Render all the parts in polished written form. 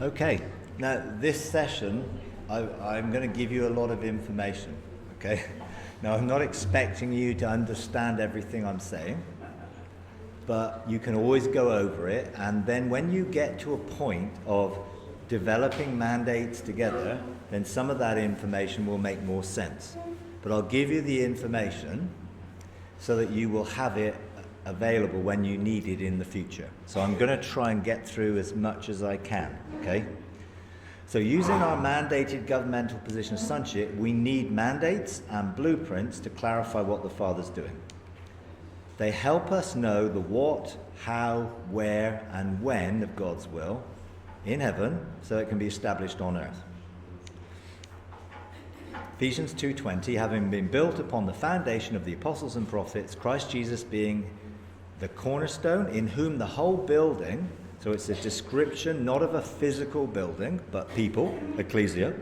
Okay, now this session, I'm going to give you a lot of information, okay? Now I'm not expecting you to understand everything I'm saying, but you can always go over it, and then when you get to a point of developing mandates together, then some of that information will make more sense. But I'll give you the information so that you will have it available when you need it in the future. So I'm going to try and get through as much as I can, okay? So using our mandated governmental position of sonship, we need mandates and blueprints to clarify what the Father's doing. They help us know the what, how, where, and when of God's will in heaven, so it can be established on earth. Ephesians 2:20, having been built upon the foundation of the apostles and prophets, Christ Jesus being the cornerstone, in whom the whole building, so it's a description not of a physical building, but people, ecclesia,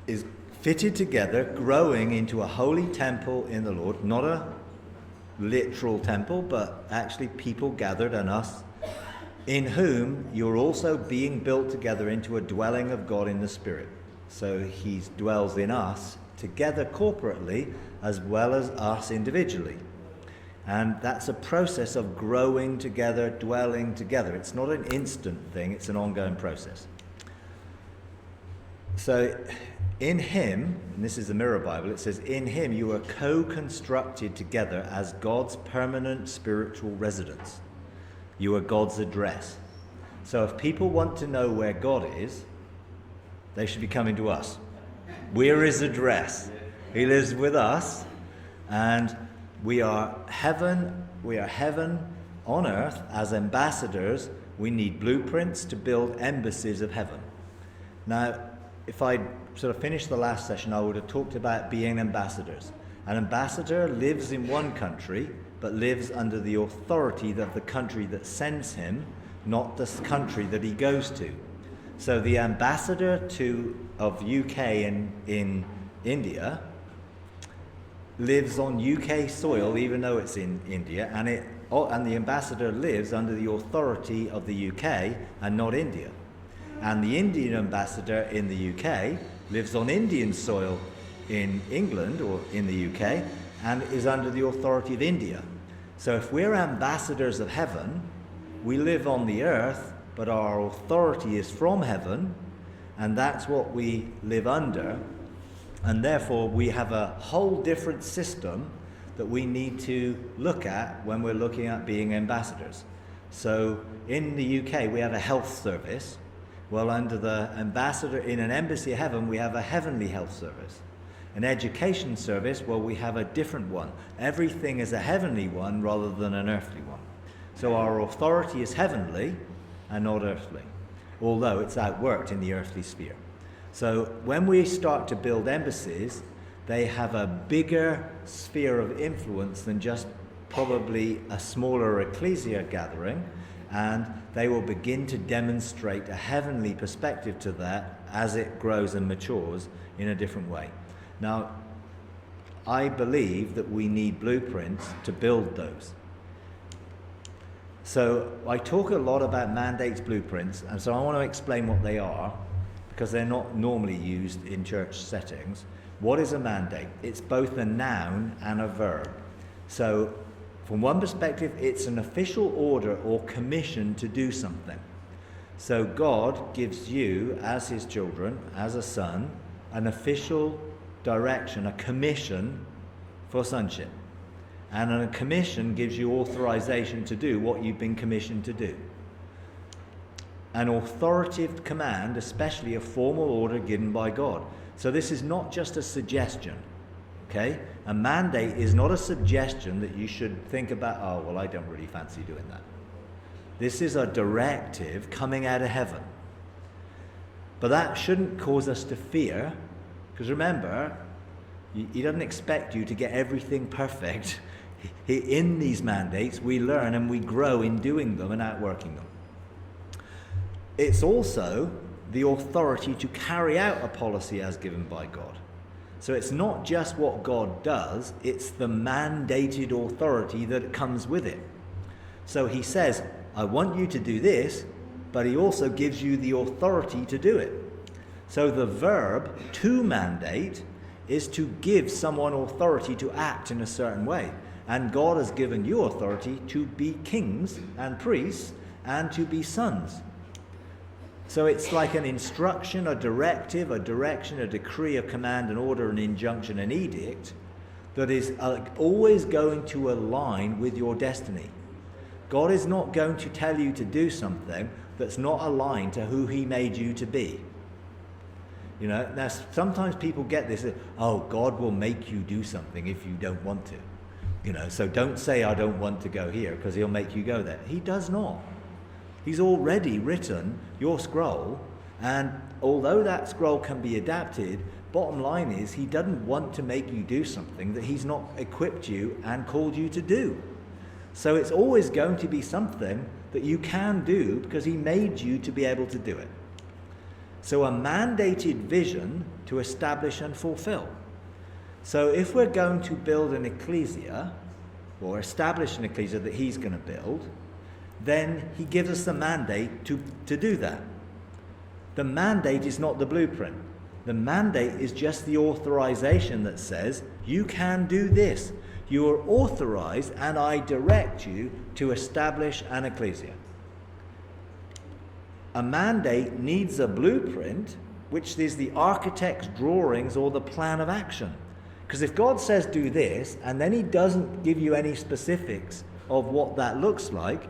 is fitted together, growing into a holy temple in the Lord, not a literal temple, but actually people gathered and us, in whom you're also being built together into a dwelling of God in the Spirit. So he dwells in us together corporately as well as us individually. And that's a process of growing together, dwelling together. It's not an instant thing, it's an ongoing process. So in him, and this is the Mirror Bible, it says, in him you are co-constructed together as God's permanent spiritual residence. You are God's address. So if people want to know where God is, they should be coming to us. We're his address. He lives with us, and we are heaven on earth as ambassadors. We need blueprints to build embassies of heaven. Now, if I sort of finished the last session, I would have talked about being ambassadors. An ambassador lives in one country, but lives under the authority of the country that sends him, not the country that he goes to. So the ambassador of UK in India lives on UK soil, even though it's in India, and the ambassador lives under the authority of the UK and not India. And the Indian ambassador in the UK lives on Indian soil in England or in the UK and is under the authority of India. So if we're ambassadors of heaven, we live on the earth, but our authority is from heaven, and that's what we live under. And therefore, we have a whole different system that we need to look at when we're looking at being ambassadors. So in the UK, we have a health service. Well, under the ambassador in an embassy of heaven, we have a heavenly health service. An education service, well, we have a different one. Everything is a heavenly one rather than an earthly one. So our authority is heavenly and not earthly, although it's outworked in the earthly sphere. So when we start to build embassies, they have a bigger sphere of influence than just probably a smaller ecclesia gathering, and they will begin to demonstrate a heavenly perspective to that as it grows and matures in a different way. Now, I believe that we need blueprints to build those. So I talk a lot about mandates, blueprints, and so I want to explain what they are, because they're not normally used in church settings. What is a mandate? It's both a noun and a verb. So from one perspective, it's an official order or commission to do something. So God gives you, as his children, as a son, an official direction, a commission for sonship. And a commission gives you authorization to do what you've been commissioned to do. An authoritative command, especially a formal order given by God. So this is not just a suggestion, okay? A mandate is not a suggestion that you should think about, oh, well, I don't really fancy doing that. This is a directive coming out of heaven. But that shouldn't cause us to fear, because remember, he doesn't expect you to get everything perfect. In these mandates, we learn and we grow in doing them and outworking them. It's also the authority to carry out a policy as given by God. So it's not just what God does, it's the mandated authority that comes with it. So he says, I want you to do this, but he also gives you the authority to do it. So the verb to mandate is to give someone authority to act in a certain way. And God has given you authority to be kings and priests and to be sons. So it's like an instruction, a directive, a direction, a decree, a command, an order, an injunction, an edict that is always going to align with your destiny. God is not going to tell you to do something that's not aligned to who he made you to be. You know, now sometimes people get this, oh, God will make you do something if you don't want to. You know, so don't say I don't want to go here because he'll make you go there. He does not. He's already written your scroll, and although that scroll can be adapted, bottom line is he doesn't want to make you do something that he's not equipped you and called you to do. So it's always going to be something that you can do because he made you to be able to do it. So a mandated vision to establish and fulfill. So if we're going to build an ecclesia, or establish an ecclesia that he's going to build, then he gives us the mandate to do that. The mandate is not the blueprint. The mandate is just the authorization that says, you can do this. You are authorized, and I direct you to establish an ecclesia. A mandate needs a blueprint, which is the architect's drawings or the plan of action. Because if God says do this, and then he doesn't give you any specifics of what that looks like,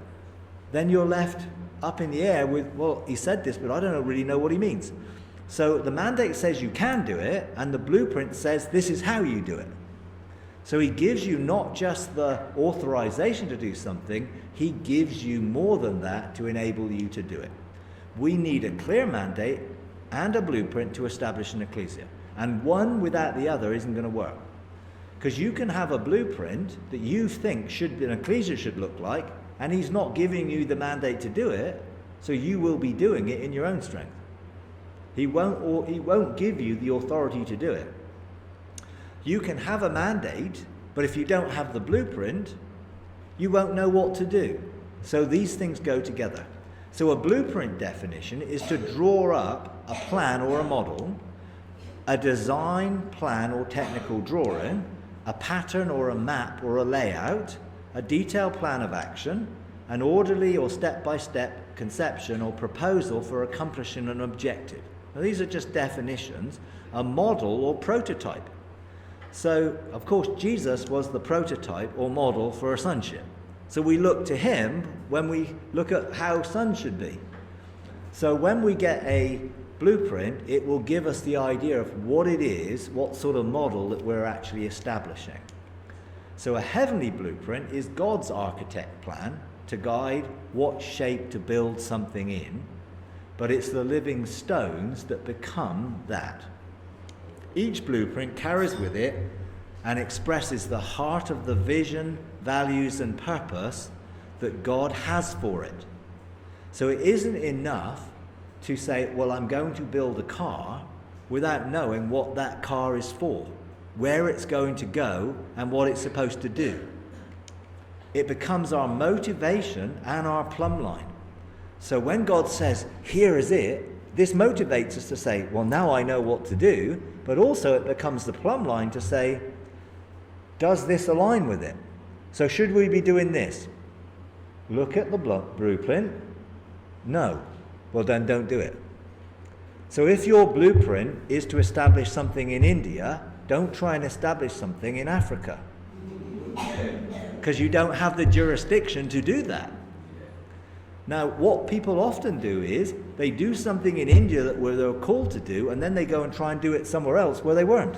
then you're left up in the air with, well, he said this, but I don't really know what he means. So the mandate says you can do it, and the blueprint says this is how you do it. So he gives you not just the authorization to do something, he gives you more than that to enable you to do it. We need a clear mandate and a blueprint to establish an ecclesia. And one without the other isn't going to work. Because you can have a blueprint that you think an ecclesia should look like, and he's not giving you the mandate to do it, so you will be doing it in your own strength. He won't give you the authority to do it. You can have a mandate, but if you don't have the blueprint, you won't know what to do. So these things go together. So a blueprint definition is to draw up a plan or a model, a design plan or technical drawing, a pattern or a map or a layout, a detailed plan of action, an orderly or step-by-step conception or proposal for accomplishing an objective. Now these are just definitions, a model or prototype. So, of course, Jesus was the prototype or model for a sonship. So we look to him when we look at how sons should be. So when we get a blueprint, it will give us the idea of what it is, what sort of model that we're actually establishing. So a heavenly blueprint is God's architect plan to guide what shape to build something in, but it's the living stones that become that. Each blueprint carries with it and expresses the heart of the vision, values, and purpose that God has for it. So it isn't enough to say, well, I'm going to build a car without knowing what that car is for, where it's going to go, and what it's supposed to do. It becomes our motivation and our plumb line. So when God says, here is it, this motivates us to say, well, now I know what to do, but also it becomes the plumb line to say, does this align with it? So should we be doing this? Look at the blueprint. No. Well, then don't do it. So if your blueprint is to establish something in India, don't try and establish something in Africa. Because you don't have the jurisdiction to do that. Now, what people often do is they do something in India where they're called to do, and then they go and try and do it somewhere else where they weren't.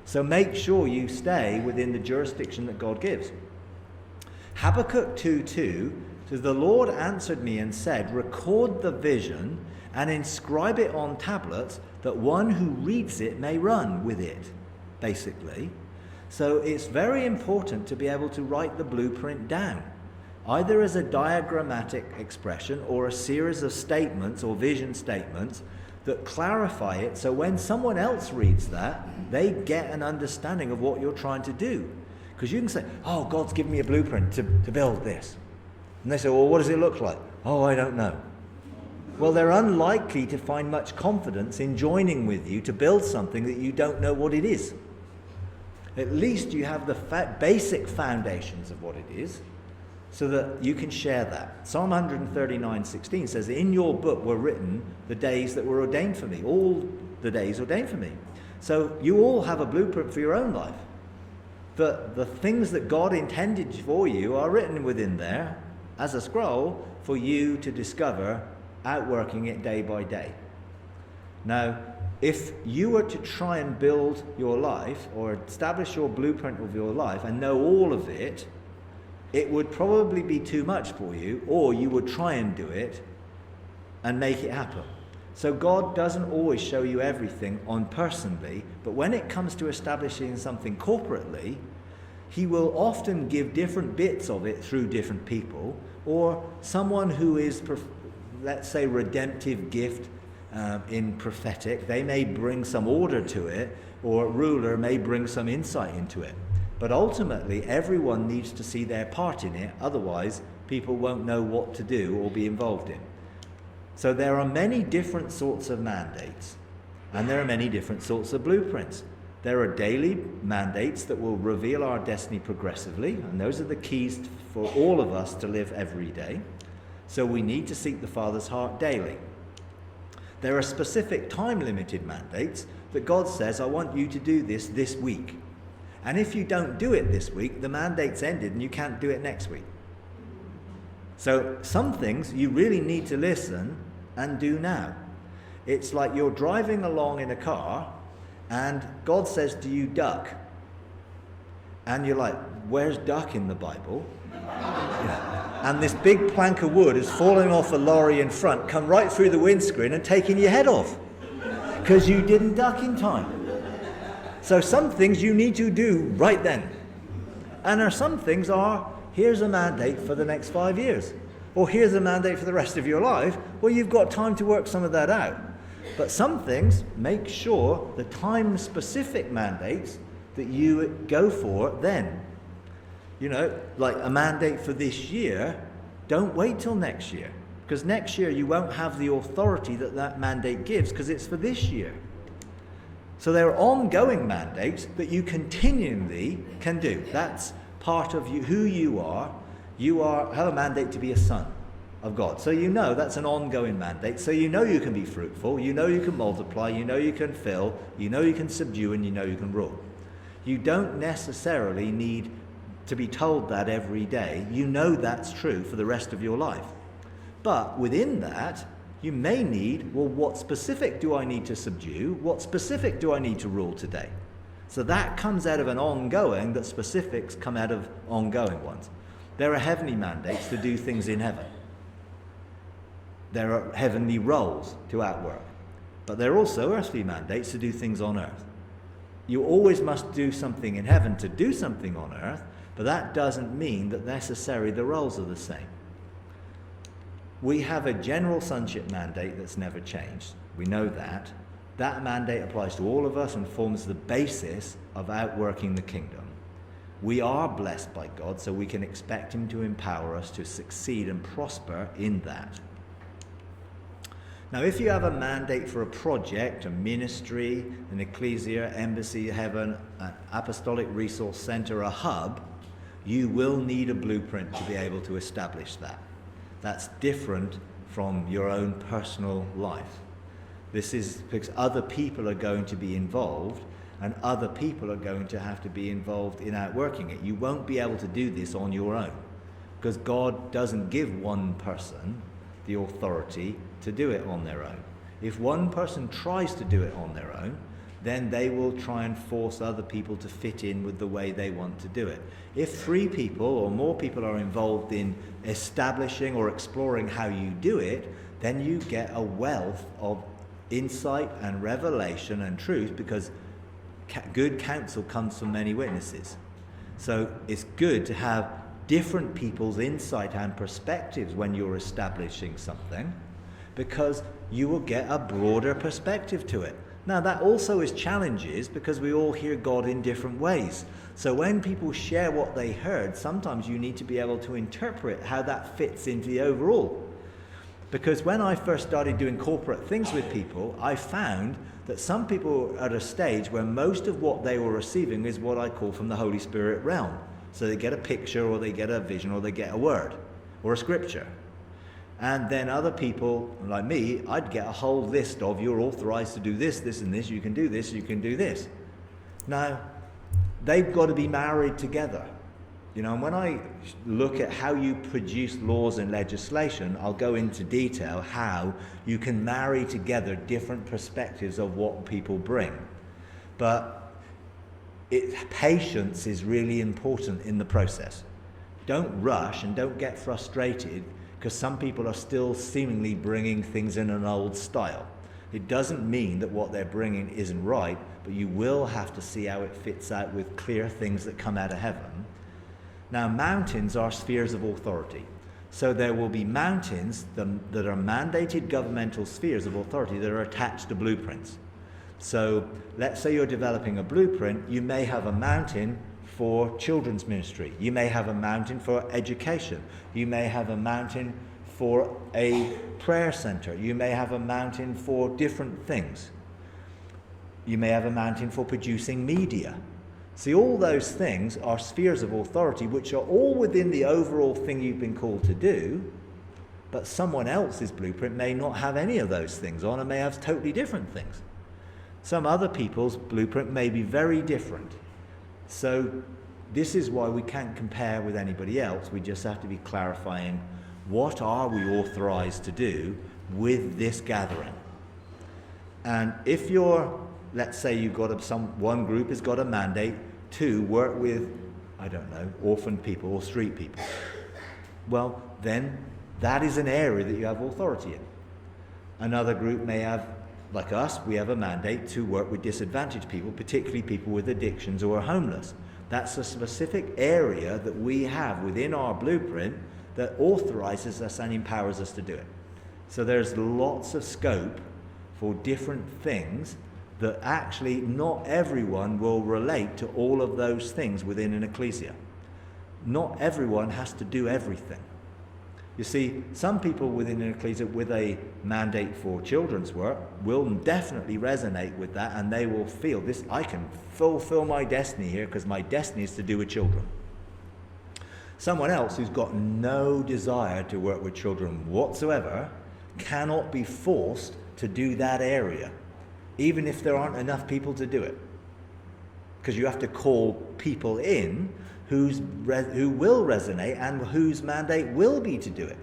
So make sure you stay within the jurisdiction that God gives. Habakkuk 2:2 says, the Lord answered me and said, record the vision and inscribe it on tablets that one who reads it may run with it, basically. So it's very important to be able to write the blueprint down, either as a diagrammatic expression or a series of statements or vision statements that clarify it, so when someone else reads that, they get an understanding of what you're trying to do. Because you can say, oh, God's given me a blueprint to build this. And they say, well, what does it look like? Oh, I don't know. well, they're unlikely to find much confidence in joining with you to build something that you don't know what it is. At least you have the basic foundations of what it is, so that you can share that. Psalm 139:16 says, in your book were written the days that were ordained for me, all the days ordained for me. So you all have a blueprint for your own life. The things that God intended for you are written within there as a scroll for you to discover, outworking it day by day. Now, if you were to try and build your life or establish your blueprint of your life and know all of it, it would probably be too much for you, or you would try and do it and make it happen. So God doesn't always show you everything on personally, but when it comes to establishing something corporately, he will often give different bits of it through different people, or someone who is, let's say, redemptive gift in prophetic. They may bring some order to it, or a ruler may bring some insight into it. But ultimately, everyone needs to see their part in it, otherwise people won't know what to do or be involved in. So there are many different sorts of mandates, and there are many different sorts of blueprints. There are daily mandates that will reveal our destiny progressively, and those are the keys for all of us to live every day. So we need to seek the Father's heart daily. There are specific time-limited mandates that God says, I want you to do this week. And if you don't do it this week, the mandate's ended and you can't do it next week. So some things you really need to listen and do now. It's like you're driving along in a car and God says to you, duck. And you're like, where's duck in the Bible? And this big plank of wood is falling off a lorry in front, come right through the windscreen and taking your head off because you didn't duck in time. So some things you need to do right then. And there are some things here's a mandate for the next 5 years. Or here's a mandate for the rest of your life. Well, you've got time to work some of that out. But some things, make sure the time-specific mandates that you go for then. You know, like a mandate for this year, don't wait till next year. Because next year you won't have the authority that mandate gives, because it's for this year. So there are ongoing mandates that you continually can do. That's part of you, who you are. You have a mandate to be a son of God. So you know that's an ongoing mandate. So you know you can be fruitful. You know you can multiply. You know you can fill. You know you can subdue, and you know you can rule. You don't necessarily need to be told that every day. You know that's true for the rest of your life. But within that, you may need, well, what specific do I need to subdue? What specific do I need to rule today? So that comes out of an ongoing, that specifics come out of ongoing ones. There are heavenly mandates to do things in heaven. There are heavenly roles to outwork. But there are also earthly mandates to do things on earth. You always must do something in heaven to do something on earth, but that doesn't mean that necessarily the roles are the same. We have a general sonship mandate that's never changed. We know that. That mandate applies to all of us and forms the basis of outworking the kingdom. We are blessed by God, so we can expect him to empower us to succeed and prosper in that. Now, if you have a mandate for a project, a ministry, an ecclesia, embassy, heaven, an apostolic resource center, a hub, you will need a blueprint to be able to establish that. That's different from your own personal life. This is because other people are going to be involved, and other people are going to have to be involved in outworking it. You won't be able to do this on your own, because God doesn't give one person the authority to do it on their own. If one person tries to do it on their own, then they will try and force other people to fit in with the way they want to do it. If 3 people or more people are involved in establishing or exploring how you do it, then you get a wealth of insight and revelation and truth, because good counsel comes from many witnesses. So it's good to have different people's insight and perspectives when you're establishing something, because you will get a broader perspective to it. Now, that also is challenges, because we all hear God in different ways. So when people share what they heard, sometimes you need to be able to interpret how that fits into the overall. Because when I first started doing corporate things with people, I found that some people are at a stage where most of what they were receiving is what I call from the Holy Spirit realm. So they get a picture, or they get a vision, or they get a word or a scripture. And then other people, like me, I'd get a whole list of, you're authorized to do this, this, and this, you can do this, you can do this. Now, they've got to be married together. And when I look at how you produce laws and legislation, I'll go into detail how you can marry together different perspectives of what people bring. But patience is really important in the process. Don't rush and don't get frustrated because some people are still seemingly bringing things in an old style. It doesn't mean that what they're bringing isn't right, but you will have to see how it fits out with clear things that come out of heaven. Now, mountains are spheres of authority. So there will be mountains that are mandated governmental spheres of authority that are attached to blueprints. So let's say you're developing a blueprint, you may have a mountain for children's ministry. You may have a mountain for education. You may have a mountain for a prayer center. You may have a mountain for different things. You may have a mountain for producing media. See, all those things are spheres of authority which are all within the overall thing you've been called to do, but someone else's blueprint may not have any of those things on and may have totally different things. Some other people's blueprint may be very different. So this is why we can't compare with anybody else. We just have to be clarifying, what are we authorized to do with this gathering? And if you're, let's say you've got one group has got a mandate to work with, I don't know, orphaned people or street people. Well, then that is an area that you have authority in. Another group may have, like us, we have a mandate to work with disadvantaged people, particularly people with addictions or are homeless. That's a specific area that we have within our blueprint that authorizes us and empowers us to do it. So there's lots of scope for different things that actually not everyone will relate to all of those things within an ecclesia. Not everyone has to do everything. You see, some people within an ecclesia with a mandate for children's work will definitely resonate with that, and they will feel this, I can fulfill my destiny here because my destiny is to do with children. Someone else who's got no desire to work with children whatsoever cannot be forced to do that area, even if there aren't enough people to do it. Because you have to call people in who will resonate and whose mandate will be to do it.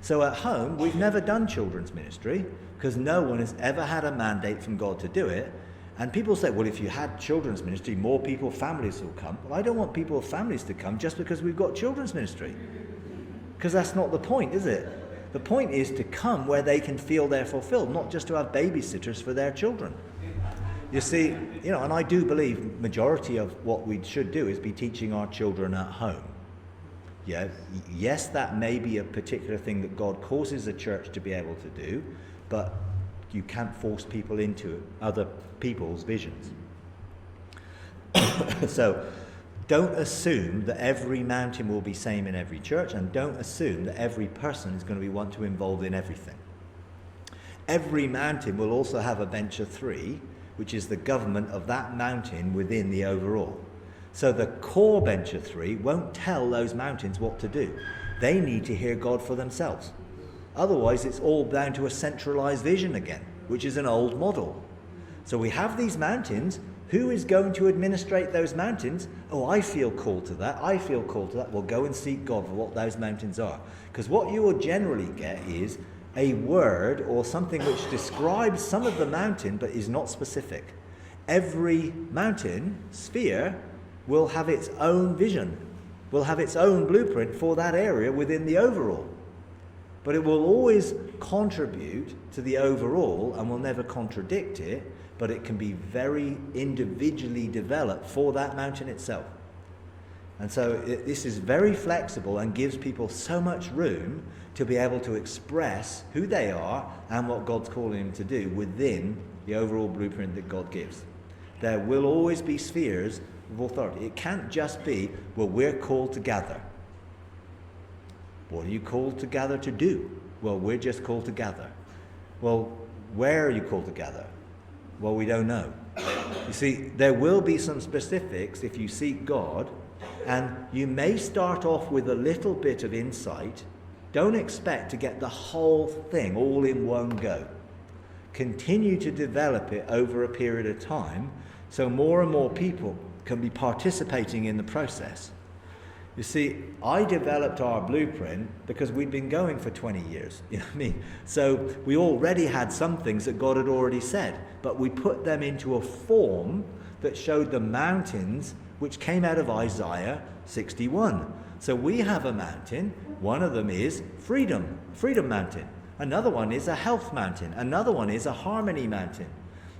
So at home, we've never done children's ministry because no one has ever had a mandate from God to do it. And people say, well, if you had children's ministry, more people, families will come. Well, I don't want people with families to come just because we've got children's ministry. Because that's not the point, is it? The point is to come where they can feel they're fulfilled, not just to have babysitters for their children. You see, and I do believe majority of what we should do is be teaching our children at home. Yeah, yes, that may be a particular thing that God causes a church to be able to do, but you can't force people into other people's visions. So don't assume that every mountain will be same in every church, and don't assume that every person is going to be one to involved in everything. Every mountain will also have a bench of three, which is the government of that mountain within the overall. So the core bench of three won't tell those mountains what to do. They need to hear God for themselves. Otherwise, it's all down to a centralized vision again, which is an old model. So we have these mountains. Who is going to administrate those mountains? Oh, I feel called to that. I feel called to that. Well, go and seek God for what those mountains are. Because what you will generally get is a word or something which describes some of the mountain but is not specific. Every mountain sphere will have its own vision, will have its own blueprint for that area within the overall. But it will always contribute to the overall and will never contradict it, but it can be very individually developed for that mountain itself. And so this is very flexible and gives people so much room to be able to express who they are and what God's calling them to do within the overall blueprint that God gives. There will always be spheres of authority. It can't just be, well, we're called to gather. What are you called to gather to do? Well, we're just called to gather. Well, where are you called to gather? Well, we don't know. You see, there will be some specifics if you seek God, and you may start off with a little bit of insight. Don't expect to get the whole thing all in one go. Continue to develop it over a period of time so more and more people can be participating in the process. You see, I developed our blueprint because we'd been going for 20 years. You know what I mean? So we already had some things that God had already said, but we put them into a form that showed the mountains which came out of Isaiah 61. So we have a mountain. One of them is freedom mountain. Another one is a health mountain. Another one is a harmony mountain.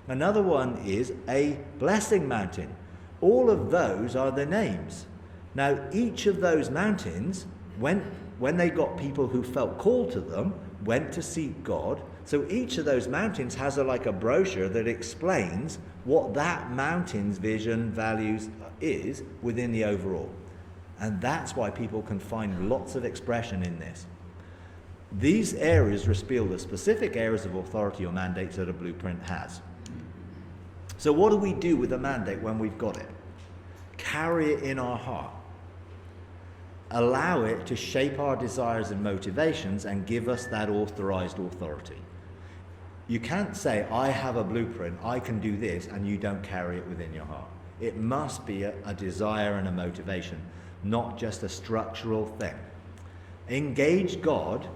Another one is a blessing mountain. All of those are the names. Now, each of those mountains, when they got people who felt called to them, went to seek God. So each of those mountains has like a brochure that explains what that mountain's vision, values is within the overall. And that's why people can find lots of expression in this. These areas reveal the specific areas of authority or mandates that a blueprint has. So what do we do with a mandate when we've got it? Carry it in our heart. Allow it to shape our desires and motivations and give us that authorized authority. You can't say, I have a blueprint, I can do this, and you don't carry it within your heart. It must be a desire and a motivation, not just a structural thing. Engage God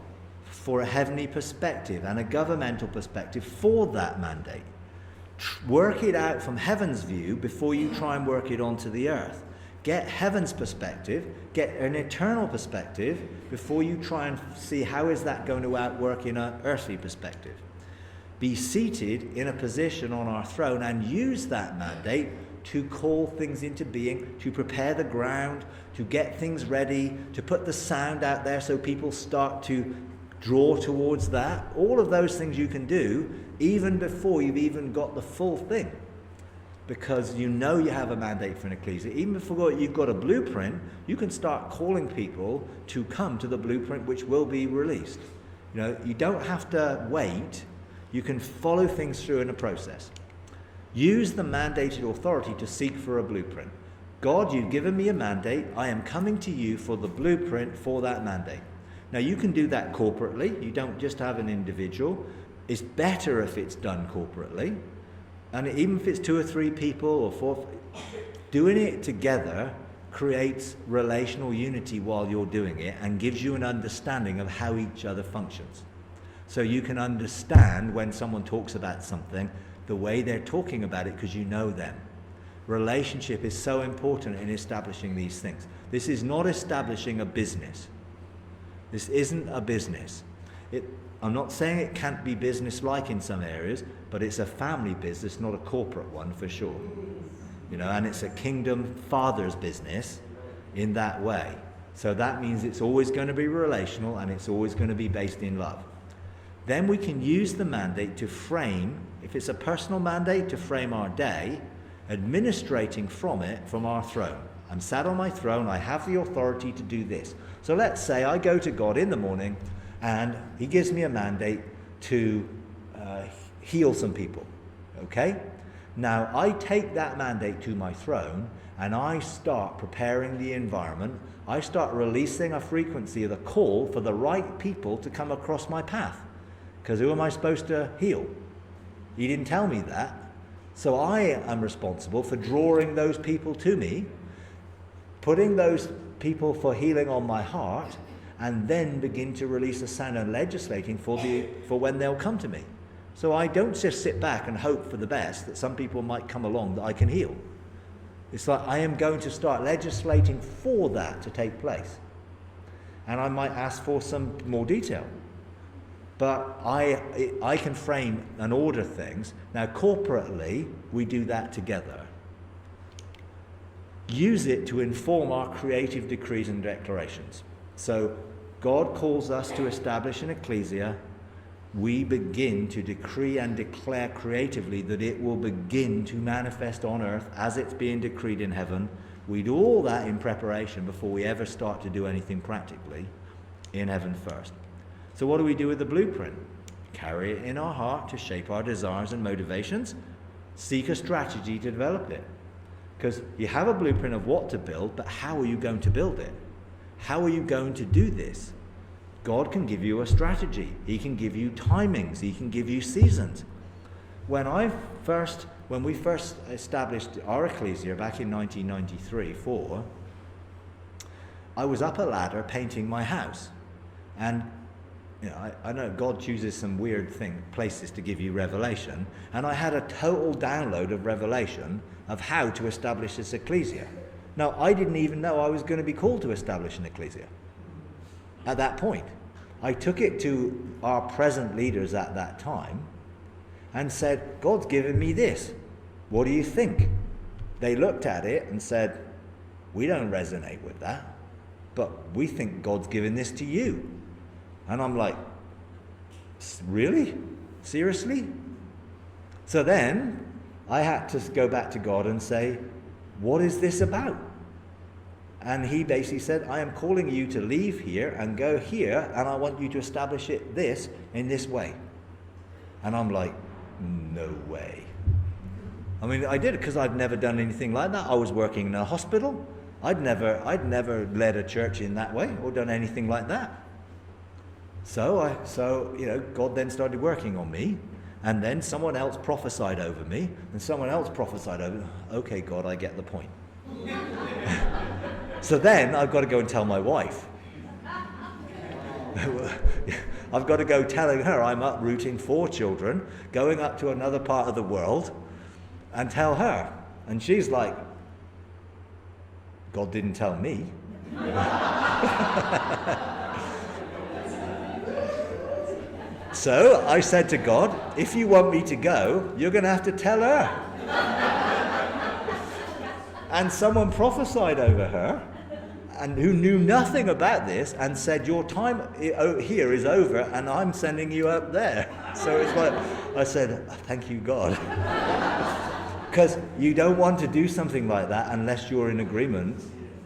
for a heavenly perspective and a governmental perspective for that mandate. Work it out from heaven's view before you try and work it onto the earth. Get heaven's perspective, get an eternal perspective before you try and see how is that going to outwork in an earthly perspective. Be seated in a position on our throne and use that mandate to call things into being, to prepare the ground, to get things ready, to put the sound out there so people start to draw towards that. All of those things you can do even before you've even got the full thing. Because you know you have a mandate for an ecclesia. Even before you've got a blueprint, you can start calling people to come to the blueprint which will be released. You know, you don't have to wait. You can follow things through in a process. Use the mandated authority to seek for a blueprint. God, you've given me a mandate. I am coming to you for the blueprint for that mandate. Now, you can do that corporately. You don't just have an individual. It's better if it's done corporately. And even if it's 2 or 3 people or 4, doing it together creates relational unity while you're doing it and gives you an understanding of how each other functions. So you can understand when someone talks about something, the way they're talking about it because you know them. Relationship is so important in establishing these things. This is not establishing a business. This isn't a business. I'm not saying it can't be business-like in some areas, but it's a family business, not a corporate one for sure. You know, and it's a kingdom father's business in that way. So that means it's always going to be relational and it's always going to be based in love. Then we can use the mandate to frame, if it's a personal mandate, to frame our day, administrating from it from our throne. I'm sat on my throne, I have the authority to do this. So let's say I go to God in the morning and he gives me a mandate to heal some people, okay? Now, I take that mandate to my throne and I start preparing the environment. I start releasing a frequency of the call for the right people to come across my path. Because who am I supposed to heal? He didn't tell me that. So I am responsible for drawing those people to me, putting those people for healing on my heart, and then begin to release a sound and legislating for when they'll come to me. So I don't just sit back and hope for the best that some people might come along that I can heal. It's like I am going to start legislating for that to take place. And I might ask for some more detail. But I can frame and order things. Now corporately, we do that together. Use it to inform our creative decrees and declarations. So God calls us to establish an ecclesia. We begin to decree and declare creatively that it will begin to manifest on earth as it's being decreed in heaven. We do all that in preparation before we ever start to do anything practically in heaven first. So what do we do with the blueprint? Carry it in our heart to shape our desires and motivations. Seek a strategy to develop it. Because you have a blueprint of what to build, but how are you going to build it? How are you going to do this? God can give you a strategy. He can give you timings. He can give you seasons. When we first established our ecclesia back in 1993-4, I was up a ladder painting my house. And I know God chooses some weird places to give you revelation, and I had a total download of revelation of how to establish this ecclesia. Now, I didn't even know I was going to be called to establish an ecclesia at that point. I took it to our present leaders at that time and said, God's given me this. What do you think? They looked at it and said, we don't resonate with that, but we think God's given this to you. And I'm like, really? Seriously? So then I had to go back to God and say, what is this about? And he basically said, I am calling you to leave here and go here, and I want you to establish it in this way. And I'm like, no way. I mean, I did it because I've never done anything like that. I was working in a hospital. I'd never led a church in that way or done anything like that. So God then started working on me, and then someone else prophesied over me, and someone else prophesied over me. Okay, God, I get the point. So then I've got to go and tell my wife. I've got to go telling her I'm uprooting 4 children, going up to another part of the world, and tell her. And she's like, God didn't tell me. So I said to God, if you want me to go, you're going to have to tell her. And someone prophesied over her, and who knew nothing about this, and said, your time here is over, and I'm sending you up there. So it's like, I said, thank you, God. Because you don't want to do something like that unless you're in agreement,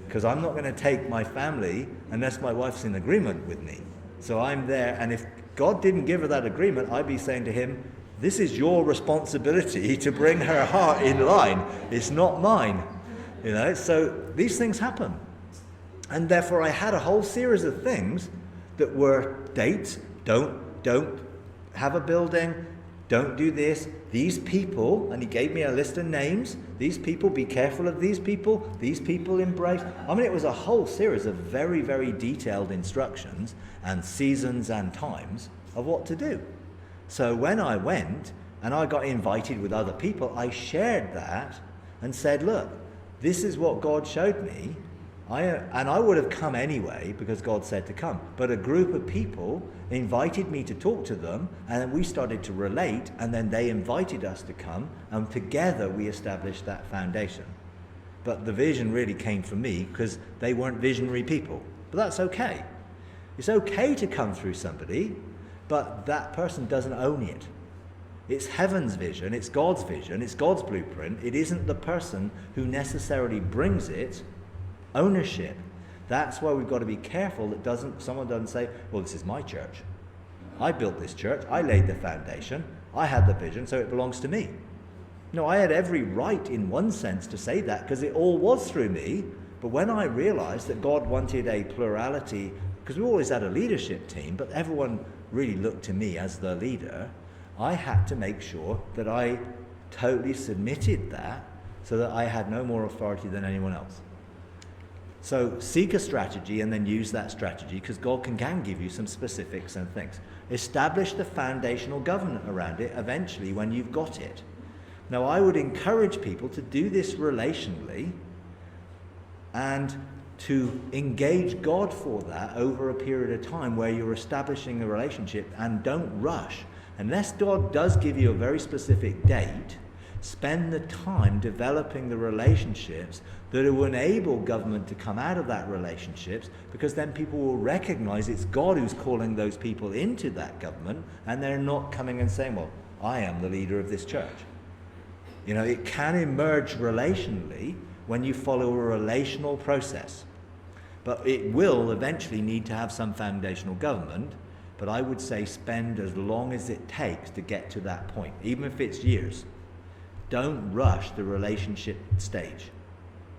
because I'm not going to take my family unless my wife's in agreement with me. So I'm there, and if God didn't give her that agreement, I'd be saying to him, this is your responsibility to bring her heart in line. It's not mine. So these things happen. And therefore I had a whole series of things that were dates, don't have a building, don't do this, these people, and he gave me a list of names, these people, be careful of these people embrace. I mean, it was a whole series of very, very detailed instructions and seasons and times of what to do. So when I went and I got invited with other people, I shared that and said, look, this is what God showed me. I would have come anyway because God said to come. But a group of people invited me to talk to them, and then we started to relate, and then they invited us to come, and together we established that foundation. But the vision really came from me because they weren't visionary people. But that's okay. It's okay to come through somebody, but that person doesn't own it. It's heaven's vision, it's God's vision, it's God's blueprint. It isn't the person who necessarily brings it ownership. That's why we've got to be careful that someone doesn't say, well, this is my church. I built this church, I laid the foundation, I had the vision, so it belongs to me. No, I had every right in one sense to say that because it all was through me. But when I realized that God wanted a plurality, because we always had a leadership team, but everyone really looked to me as the leader, I had to make sure that I totally submitted that so that I had no more authority than anyone else. So seek a strategy and then use that strategy, because God can give you some specifics and things. Establish the foundational government around it eventually when you've got it. Now, I would encourage people to do this relationally and to engage God for that over a period of time where you're establishing a relationship, and don't rush. Unless God does give you a very specific date, spend the time developing the relationships that will enable government to come out of that relationships, because then people will recognize it's God who's calling those people into that government, and they're not coming and saying, well, I am the leader of this church. It can emerge relationally when you follow a relational process. But it will eventually need to have some foundational government. but I would say spend as long as it takes to get to that point, even if it's years. Don't rush the relationship stage.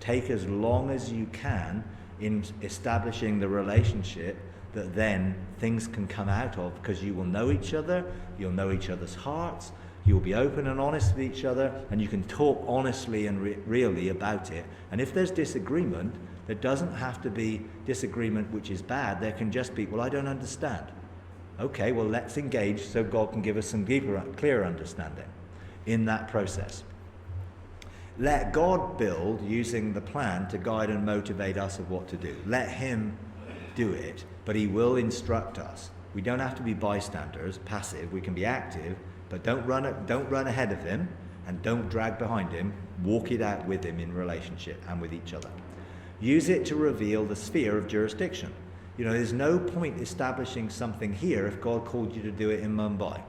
Take as long as you can in establishing the relationship that then things can come out of, because you will know each other, you'll know each other's hearts, you'll be open and honest with each other, and you can talk honestly and really about it. And if there's disagreement, there doesn't have to be disagreement which is bad. There can just be, well, I don't understand. Okay, well, let's engage so God can give us some deeper, clearer understanding in that process. Let God build using the plan to guide and motivate us of what to do. Let him do it, but he will instruct us. We don't have to be bystanders, passive. We can be active, but don't run ahead of him and don't drag behind him. Walk it out with him in relationship and with each other. Use it to reveal the sphere of jurisdiction. You know, there's no point establishing something here if God called you to do it in Mumbai.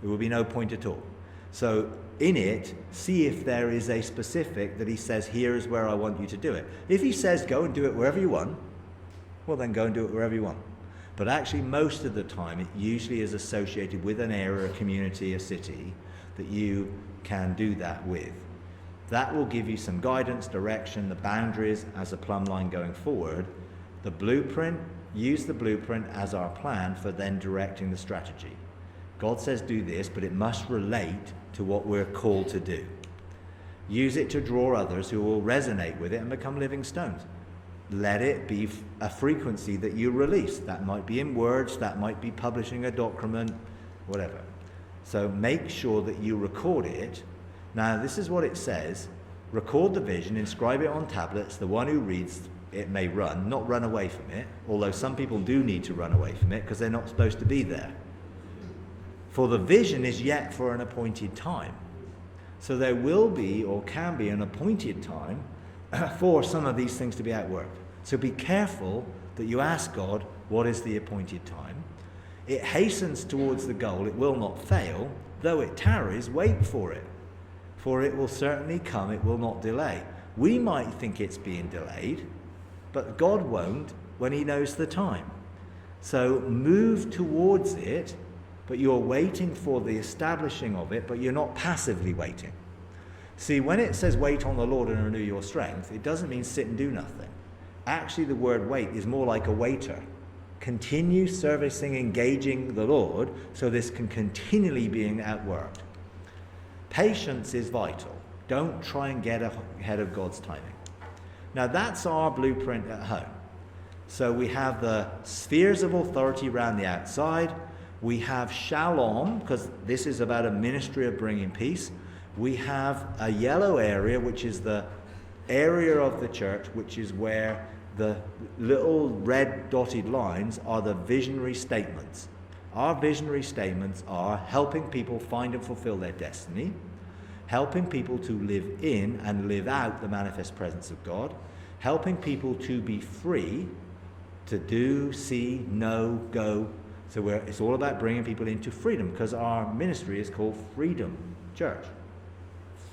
There will be no point at all. So in it, see if there is a specific that he says, here is where I want you to do it. If he says, go and do it wherever you want, well, then go and do it wherever you want. But actually, most of the time, it usually is associated with an area, a community, a city that you can do that with. That will give you some guidance, direction, the boundaries as a plumb line going forward. The blueprint, use the blueprint as our plan for then directing the strategy. God says do this, but it must relate to what we're called to do. Use it to draw others who will resonate with it and become living stones. Let it be a frequency that you release. That might be in words, that might be publishing a document, whatever. So make sure that you record it. Now, this is what it says. Record the vision, inscribe it on tablets. The one who reads it may run, not run away from it, although some people do need to run away from it because they're not supposed to be there. For the vision is yet for an appointed time. So there will be or can be an appointed time for some of these things to be outworked. So be careful that you ask God, what is the appointed time? It hastens towards the goal, it will not fail. Though it tarries, wait for it. For it will certainly come, it will not delay. We might think it's being delayed, but God won't when he knows the time. So move towards it, but you're waiting for the establishing of it, but you're not passively waiting. See, when it says wait on the Lord and renew your strength, it doesn't mean sit and do nothing. Actually, the word wait is more like a waiter. Continue servicing, engaging the Lord, so this can continually be outworked. Patience is vital. Don't try and get ahead of God's timing. Now, that's our blueprint at home. So we have the spheres of authority around the outside. We have shalom, because this is about a ministry of bringing peace. We have a yellow area, which is the area of the church, which is where the little red dotted lines are the visionary statements. Our visionary statements are helping people find and fulfill their destiny, helping people to live in and live out the manifest presence of God, helping people to be free to do, see, know, go. So it's all about bringing people into freedom, because our ministry is called Freedom Church.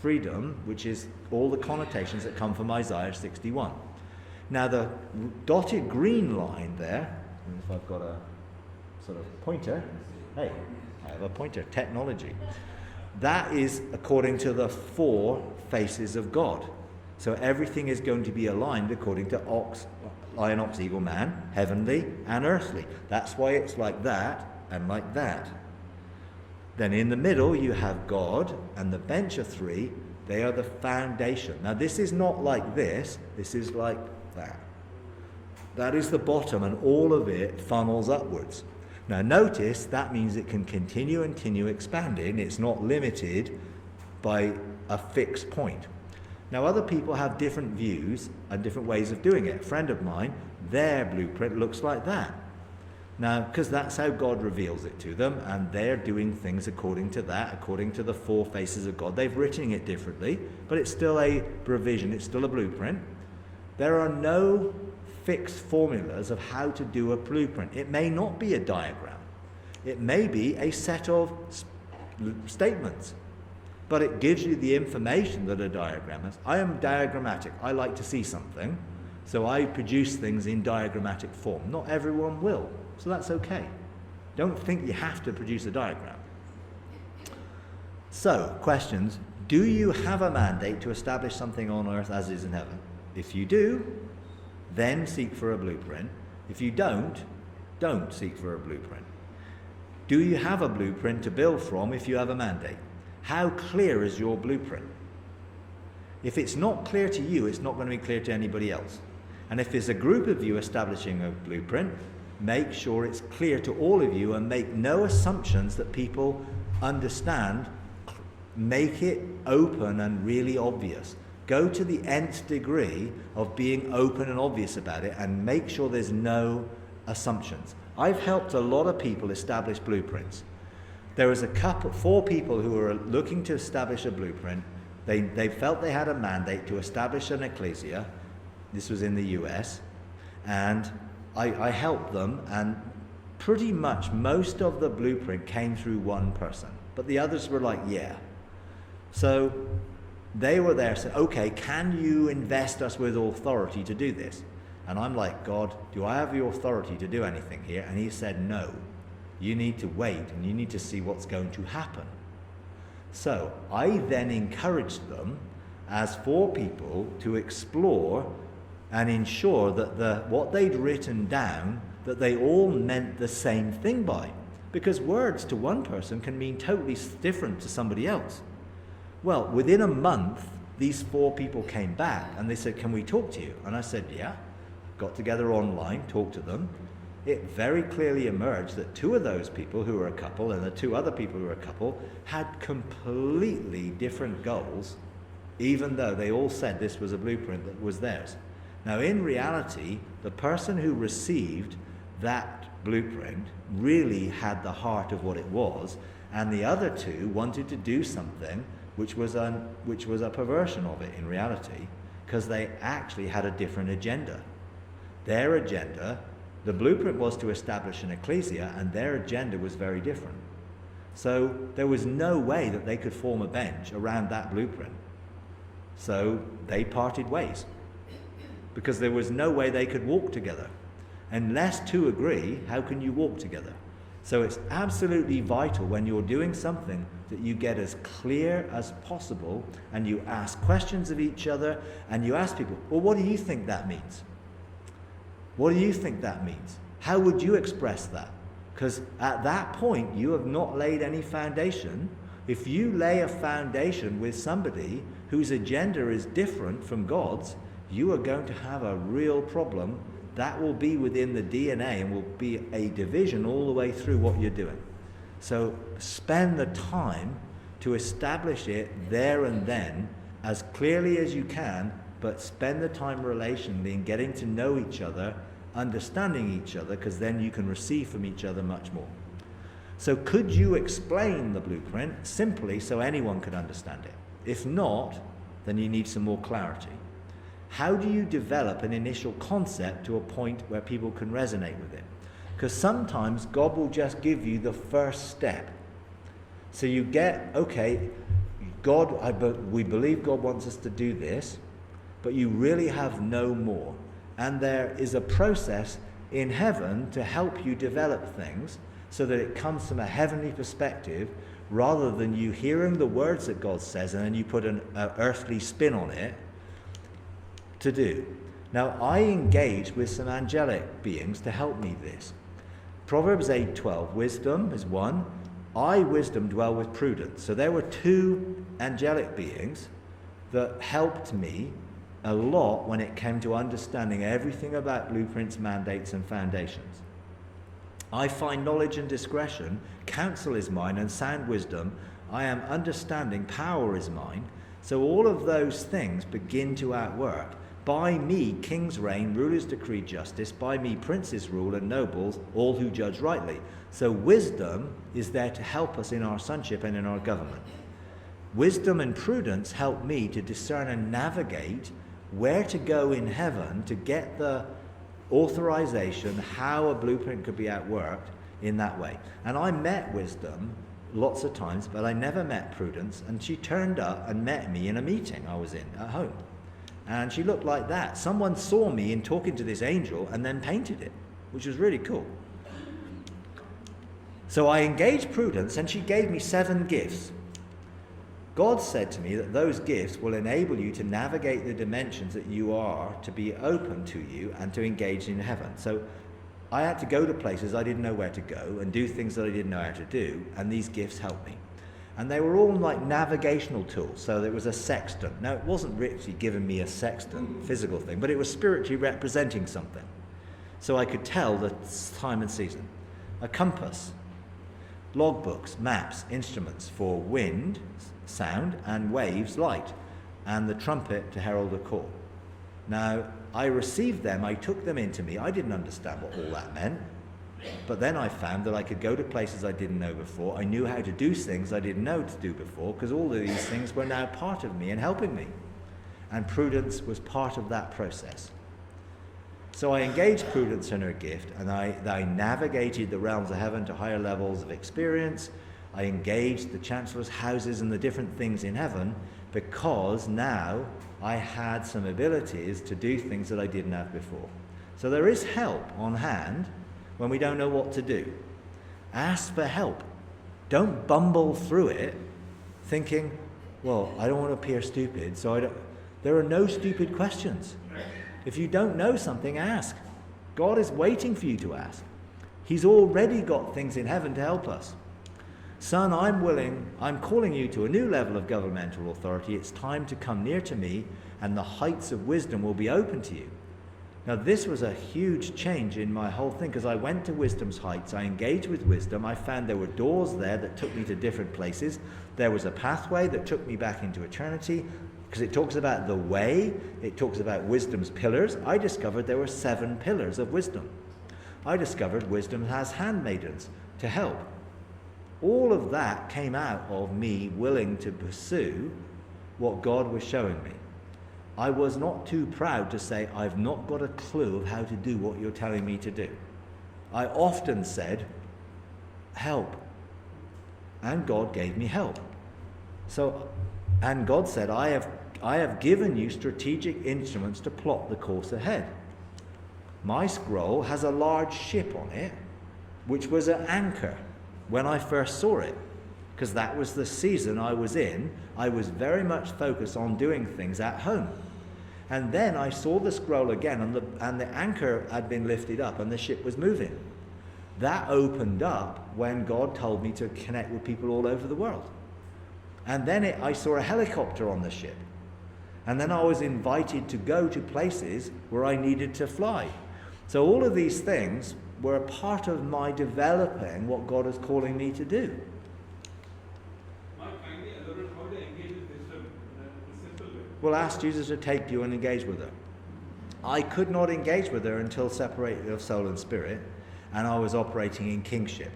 Freedom, which is all the connotations that come from Isaiah 61. Now the dotted green line there, if I've got a sort of pointer, hey, I have a pointer, technology. That is according to the four faces of God. So everything is going to be aligned according to lion, ox, eagle, man, heavenly and earthly. That's why it's like that and like that. Then in the middle you have God, and the bench of three, they are the foundation. Now this is not like this is like that. That is the bottom, and all of it funnels upwards. Now notice that means it can continue expanding. It's not limited by a fixed point. Now other people have different views and different ways of doing it. A friend of mine, their blueprint looks like that. Now, because that's how God reveals it to them, and they're doing things according to that, according to the four faces of God. They've written it differently, but it's still a provision, it's still a blueprint. There are no fixed formulas of how to do a blueprint. It may not be a diagram. It may be a set of statements, but it gives you the information that a diagram is. I am diagrammatic. I like to see something, so I produce things in diagrammatic form. Not everyone will. So that's okay. Don't think you have to produce a diagram. So, questions. Do you have a mandate to establish something on earth as is in heaven? If you do, then seek for a blueprint. If you don't seek for a blueprint. Do you have a blueprint to build from if you have a mandate? How clear is your blueprint? If it's not clear to you, it's not going to be clear to anybody else. And if there's a group of you establishing a blueprint, make sure it's clear to all of you and make no assumptions that people understand. Make it open and really obvious. Go to the nth degree of being open and obvious about it and make sure there's no assumptions. I've helped a lot of people establish blueprints. There was four people who were looking to establish a blueprint. They felt they had a mandate to establish an ecclesia. This was in the US. And I helped them, and pretty much most of the blueprint came through one person. But the others were like, yeah. So they were there saying, okay, can you invest us with authority to do this? And I'm like, God, do I have the authority to do anything here? And he said, no. You need to wait and you need to see what's going to happen. So I then encouraged them as four people to explore and ensure that what they'd written down, that they all meant the same thing by. Because words to one person can mean totally different to somebody else. Well, within a month, these four people came back and they said, can we talk to you? And I said, yeah. Got together online, talked to them. It very clearly emerged that two of those people who were a couple and the two other people who were a couple had completely different goals, even though they all said this was a blueprint that was theirs. Now, in reality, the person who received that blueprint really had the heart of what it was, and the other two wanted to do something which was a perversion of it in reality, because they actually had a different agenda. Their agenda, the blueprint was to establish an ecclesia, and their agenda was very different. So there was no way that they could form a bench around that blueprint. So they parted ways, because there was no way they could walk together. Unless two agree, how can you walk together? So it's absolutely vital when you're doing something that you get as clear as possible, and you ask questions of each other, and you ask people, well, what do you think that means? What do you think that means? How would you express that? Because at that point, you have not laid any foundation. If you lay a foundation with somebody whose agenda is different from God's, you are going to have a real problem. That will be within the DNA and will be a division all the way through what you're doing. So spend the time to establish it there and then as clearly as you can, but spend the time relationally in getting to know each other, understanding each other, because then you can receive from each other much more. So could you explain the blueprint simply so anyone could understand it? If not, then you need some more clarity. How do you develop an initial concept to a point where people can resonate with it? Because sometimes God will just give you the first step. So you get, okay, we believe God wants us to do this, but you really have no more. And there is a process in heaven to help you develop things so that it comes from a heavenly perspective, rather than you hearing the words that God says and then you put an earthly spin on it to do. Now, I engaged with some angelic beings to help me this. Proverbs 8:12, wisdom is one. I, wisdom, dwell with prudence. So there were two angelic beings that helped me a lot when it came to understanding everything about blueprints, mandates, and foundations. I find knowledge and discretion, counsel is mine, and sound wisdom. I am understanding, power is mine. So all of those things begin to outwork. By me kings reign, rulers decree justice. By me princes rule, and nobles, all who judge rightly. So wisdom is there to help us in our sonship and in our government. Wisdom and prudence help me to discern and navigate where to go in heaven to get the authorization, how a blueprint could be outworked in that way. And I met wisdom lots of times, but I never met prudence. And she turned up and met me in a meeting I was in at home. And she looked like that. Someone saw me in talking to this angel and then painted it, which was really cool. So I engaged Prudence, and she gave me 7 gifts. God said to me that those gifts will enable you to navigate the dimensions that you are to be open to you and to engage in heaven. So I had to go to places I didn't know where to go and do things that I didn't know how to do, and these gifts helped me. And they were all like navigational tools. So there was a sextant. Now, it wasn't really giving me a sextant, physical thing, but it was spiritually representing something. So I could tell the time and season. A compass, logbooks, maps, instruments for wind, sound, and waves, light, and the trumpet to herald a call. Now, I received them, I took them into me. I didn't understand what all that meant, but then I found that I could go to places I didn't know before. I knew how to do things I didn't know to do before, because all of these things were now part of me and helping me. And Prudence was part of that process. So I engaged Prudence in her gift, and I navigated the realms of heaven to higher levels of experience. I engaged the chancellor's houses and the different things in heaven, because now I had some abilities to do things that I didn't have before. So there is help on hand when we don't know what to do. Ask for help. Don't bumble through it thinking, well, I don't want to appear stupid, so I don't. There are no stupid questions. If you don't know something, ask. God is waiting for you to ask. He's already got things in heaven to help us. Son, I'm calling you to a new level of governmental authority. It's time to come near to me, and the heights of wisdom will be open to you. Now, this was a huge change in my whole thing, because I went to wisdom's heights. I engaged with wisdom. I found there were doors there that took me to different places. There was a pathway that took me back into eternity, because it talks about the way. It talks about wisdom's pillars. I discovered there were 7 pillars of wisdom. I discovered wisdom has handmaidens to help. All of that came out of me willing to pursue what God was showing me. I was not too proud to say, I've not got a clue of how to do what you're telling me to do. I often said, help. And God gave me help. And God said, I have given you strategic instruments to plot the course ahead. My scroll has a large ship on it, which was an anchor when I first saw it, because that was the season I was in. I was very much focused on doing things at home. And then I saw the scroll again, and the anchor had been lifted up and the ship was moving. That opened up when God told me to connect with people all over the world. And then I saw a helicopter on the ship. And then I was invited to go to places where I needed to fly. So all of these things were a part of my developing what God is calling me to do. Well, ask Jesus to take you and engage with her. I could not engage with her until separated of soul and spirit, and I was operating in kingship.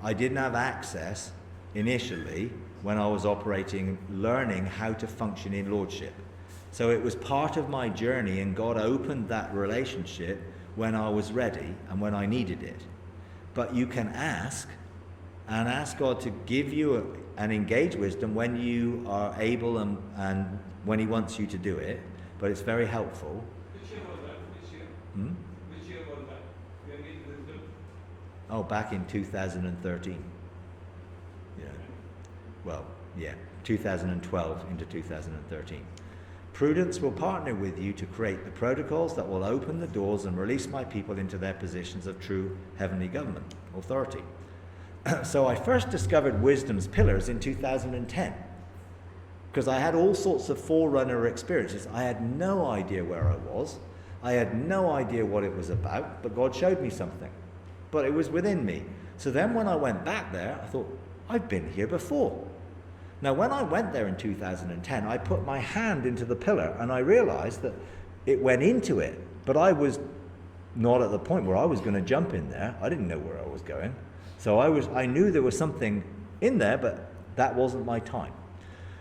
I didn't have access initially when I was learning how to function in lordship. So it was part of my journey, and God opened that relationship when I was ready and when I needed it. But you can ask God to give you and engage wisdom when you are able and when he wants you to do it. But it's very helpful. Which year was that? Which year was that? You engaged wisdom? Oh, back in 2013. Yeah. 2012 into 2013. Prudence will partner with you to create the protocols that will open the doors and release my people into their positions of true heavenly government authority. So I first discovered wisdom's pillars in 2010, because I had all sorts of forerunner experiences. I had no idea where I was. I had no idea what it was about, but God showed me something. But it was within me. So then when I went back there, I thought, I've been here before. Now, when I went there in 2010, I put my hand into the pillar and I realized that it went into it, but I was not at the point where I was going to jump in there. I didn't know where I was going. So I knew there was something in there, but that wasn't my time.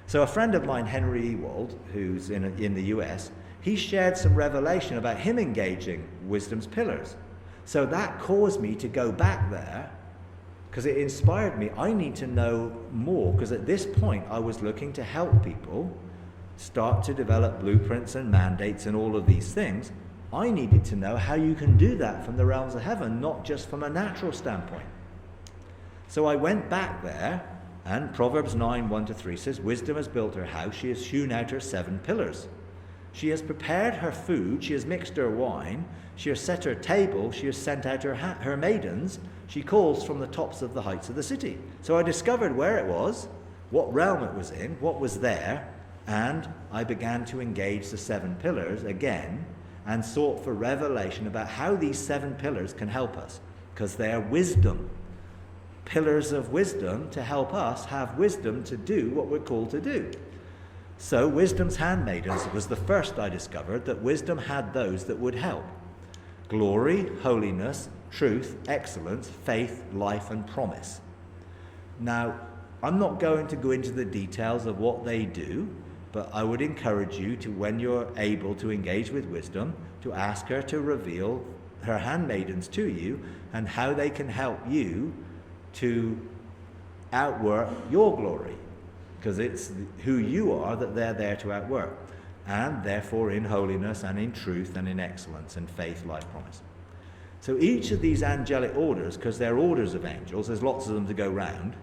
So a friend of mine, Henry Ewald, who's in the US, he shared some revelation about him engaging wisdom's pillars. So that caused me to go back there, because it inspired me. I need to know more, because at this point I was looking to help people start to develop blueprints and mandates and all of these things. I needed to know how you can do that from the realms of heaven, not just from a natural standpoint. So I went back there, and Proverbs 9, 1-3 says, wisdom has built her house, she has hewn out her 7 pillars. She has prepared her food, she has mixed her wine, she has set her table, she has sent out her maidens, she calls from the tops of the heights of the city. So I discovered where it was, what realm it was in, what was there, and I began to engage the 7 pillars again and sought for revelation about how these 7 pillars can help us, because they are wisdom. Pillars of wisdom to help us have wisdom to do what we're called to do. So wisdom's handmaidens was the first I discovered, that wisdom had those that would help. Glory, holiness, truth, excellence, faith, life, and promise. Now, I'm not going to go into the details of what they do, but I would encourage you to, when you're able to engage with wisdom, to ask her to reveal her handmaidens to you and how they can help you to outwork your glory. Because it's who you are that they're there to outwork. And therefore in holiness and in truth and in excellence and faith, life, promise. So each of these angelic orders, because they're orders of angels, there's lots of them to go round,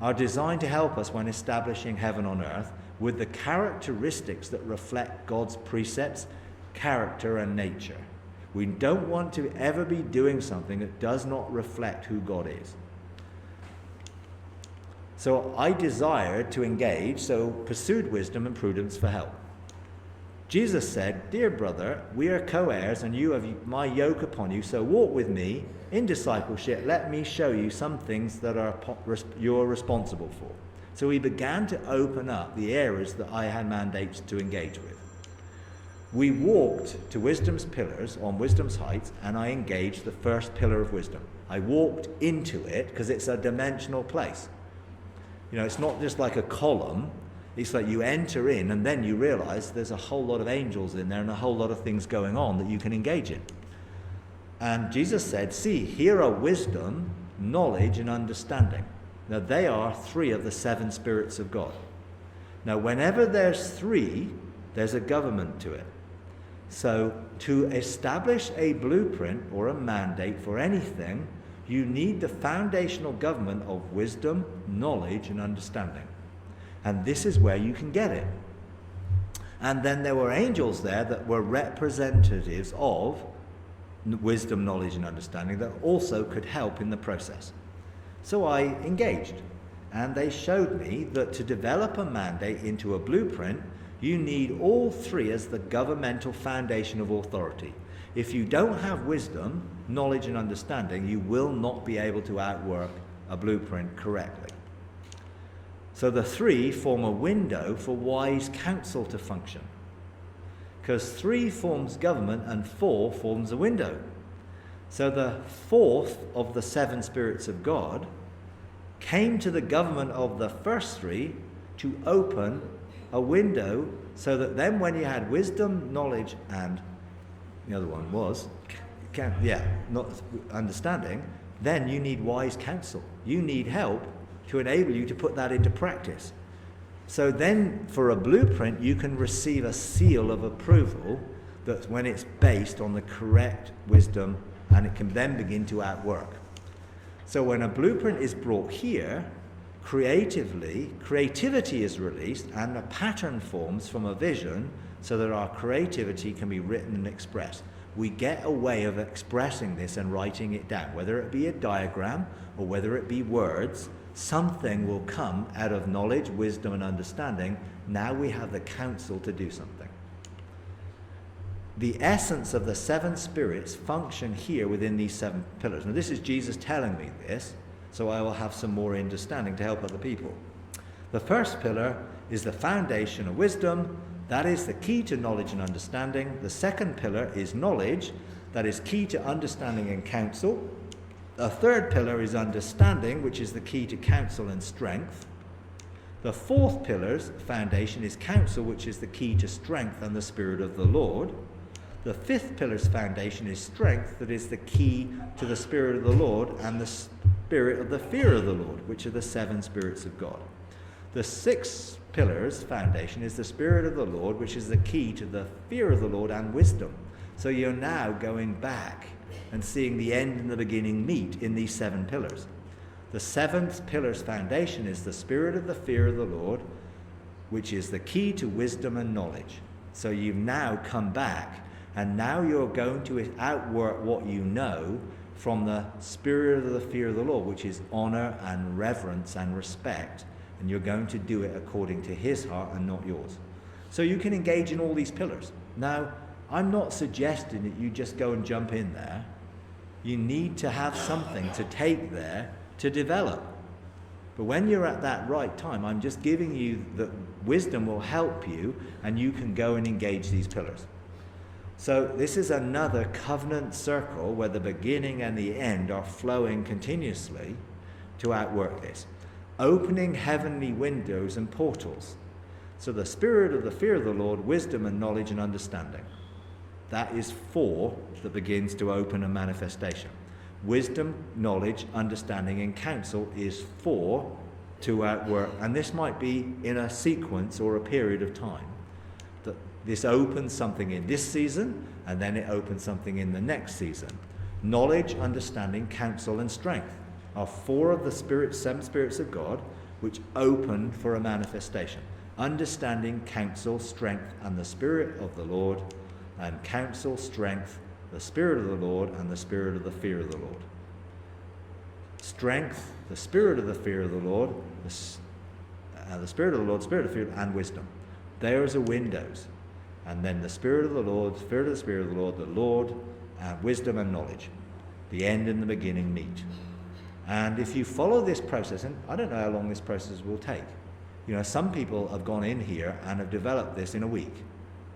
are designed to help us when establishing heaven on earth with the characteristics that reflect God's precepts, character, and nature. We don't want to ever be doing something that does not reflect who God is. So I desired to engage, so pursued wisdom and prudence for help. Jesus said, dear brother, we are co-heirs and you have my yoke upon you, so walk with me in discipleship. Let me show you some things that you're responsible for. So he began to open up the areas that I had mandates to engage with. We walked to wisdom's pillars on wisdom's heights, and I engaged the first pillar of wisdom. I walked into it because it's a dimensional place. You know, it's not just like a column. It's like you enter in and then you realize there's a whole lot of angels in there and a whole lot of things going on that you can engage in. And Jesus said, see, here are wisdom, knowledge, and understanding. Now, they are 3 of the 7 spirits of God. Now, whenever there's 3, there's a government to it. So, to establish a blueprint or a mandate for anything, you need the foundational government of wisdom, knowledge, and understanding. And this is where you can get it. And then there were angels there that were representatives of wisdom, knowledge, and understanding that also could help in the process. So I engaged, and they showed me that to develop a mandate into a blueprint, you need all 3 as the governmental foundation of authority. If you don't have wisdom, knowledge, and understanding, you will not be able to outwork a blueprint correctly. So the 3 form a window for wise counsel to function. Because 3 forms government and 4 forms a window. So the 4th of the 7 spirits of God came to the government of the first 3 to open a window so that then when you had wisdom, knowledge, and the other one was, not understanding, then you need wise counsel. You need help to enable you to put that into practice. So then for a blueprint, you can receive a seal of approval that when it's based on the correct wisdom, and it can then begin to outwork. So when a blueprint is brought here, creativity is released and a pattern forms from a vision so that our creativity can be written and expressed. We get a way of expressing this and writing it down, whether it be a diagram or whether it be words. Something will come out of knowledge, wisdom, and understanding. Now we have the counsel to do something. The essence of the 7 spirits function here within these 7 pillars. Now this is Jesus telling me this, so I will have some more understanding to help other people. The first pillar is the foundation of wisdom. That is the key to knowledge and understanding. The second pillar is knowledge. That is key to understanding and counsel. The third pillar is understanding, which is the key to counsel and strength. The 4th pillar's foundation is counsel, which is the key to strength and the Spirit of the Lord. The 5th pillar's foundation is strength, that is the key to the Spirit of the Lord and the spirit of the fear of the Lord, which are the 7 spirits of God. The 6th pillar's foundation is the Spirit of the Lord, which is the key to the fear of the Lord and wisdom. So you're now going back and seeing the end and the beginning meet in these 7 pillars. The seventh pillar's foundation is the spirit of the fear of the Lord, which is the key to wisdom and knowledge. So you've now come back, and now you're going to outwork what you know from the spirit of the fear of the Lord, which is honor and reverence and respect, and you're going to do it according to his heart and not yours. So you can engage in all these pillars. Now, I'm not suggesting that you just go and jump in there. You need to have something to take there to develop. But when you're at that right time, I'm just giving you that wisdom will help you, and you can go and engage these pillars. So this is another covenant circle where the beginning and the end are flowing continuously to outwork this. Opening heavenly windows and portals. So the spirit of the fear of the Lord, wisdom and knowledge and understanding. That is 4 that begins to open a manifestation. Wisdom, knowledge, understanding, and counsel is 4 to outwork. And this might be in a sequence or a period of time. That this opens something in this season, and then it opens something in the next season. Knowledge, understanding, counsel, and strength are 4 of the 7 spirits of God which open for a manifestation. Understanding, counsel, strength, and the spirit of the Lord, and counsel, strength, the spirit of the Lord, and the spirit of the fear of the Lord. Strength, the spirit of the fear of the Lord, the spirit of the Lord, spirit of fear, and wisdom. There's the windows. And then the spirit of the Lord, spirit of the Lord, wisdom and knowledge. The end and the beginning meet. And if you follow this process, and I don't know how long this process will take. You know, some people have gone in here and have developed this in a week.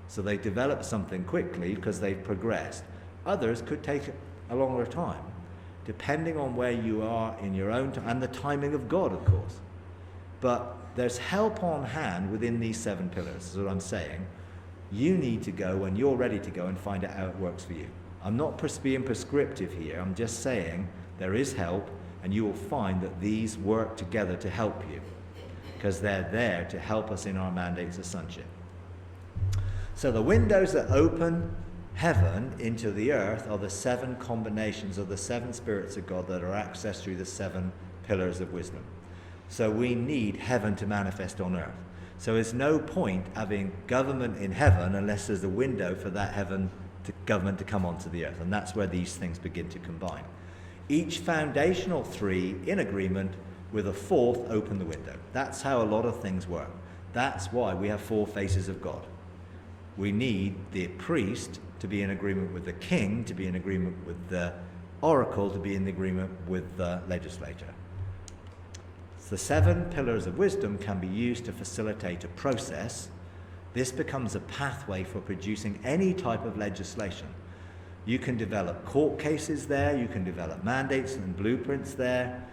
So they develop something quickly because they've progressed. Others could take a longer time, depending on where you are in your own time, and the timing of God, of course. But there's help on hand within these 7 pillars, is what I'm saying. You need to go when you're ready to go and find out how it works for you. I'm not being prescriptive here. I'm just saying there is help, and you will find that these work together to help you, because they're there to help us in our mandates of sonship. So the windows that open heaven into the earth are the 7 combinations of the 7 spirits of God that are accessed through the 7 pillars of wisdom. So we need heaven to manifest on earth. So there's no point having government in heaven unless there's a window for that government to come onto the earth. And that's where these things begin to combine. Each foundational 3 in agreement with a 4th open the window. That's how a lot of things work. That's why we have 4 faces of God. We need the priest to be in agreement with the king, to be in agreement with the oracle, to be in agreement with the legislator. The 7 pillars of wisdom can be used to facilitate a process. This becomes a pathway for producing any type of legislation. You can develop court cases there, you can develop mandates and blueprints there.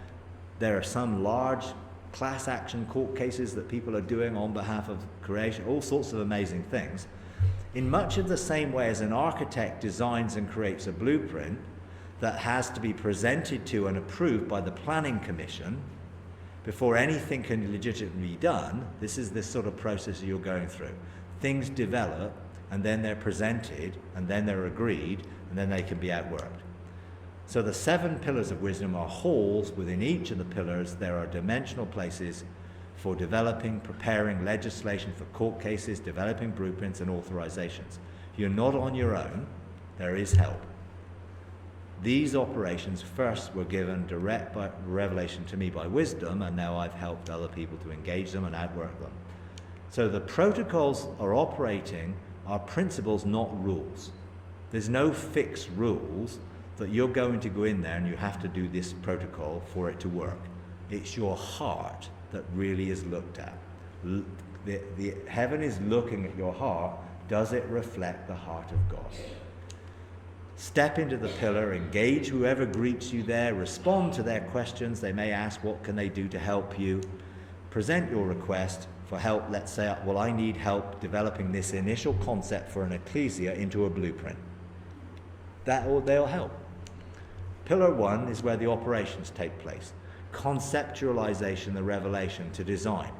There are some large class action court cases that people are doing on behalf of creation, all sorts of amazing things. In much of the same way as an architect designs and creates a blueprint that has to be presented to and approved by the planning commission before anything can legitimately be done, this is this sort of process you're going through. Things develop, and then they're presented, and then they're agreed, and then they can be outworked. So the 7 pillars of wisdom are halls. Within each of the pillars there are dimensional places for developing, preparing legislation for court cases, developing blueprints and authorizations. You're not on your own. There is help. These operations first were given direct by revelation to me by wisdom, and now I've helped other people to engage them and outwork them. So the protocols are operating are principles, not rules. There's no fixed rules that you're going to go in there and you have to do this protocol for it to work. It's your heart that really is looked at. The heaven is looking at your heart. Does it reflect the heart of God? Step into the pillar, engage whoever greets you there, respond to their questions. They may ask, what can they do to help you? Present your request for help. Let's say, well, I need help developing this initial concept for an ecclesia into a blueprint. They'll help. Pillar 1 is where the operations take place. Conceptualization, the revelation to design.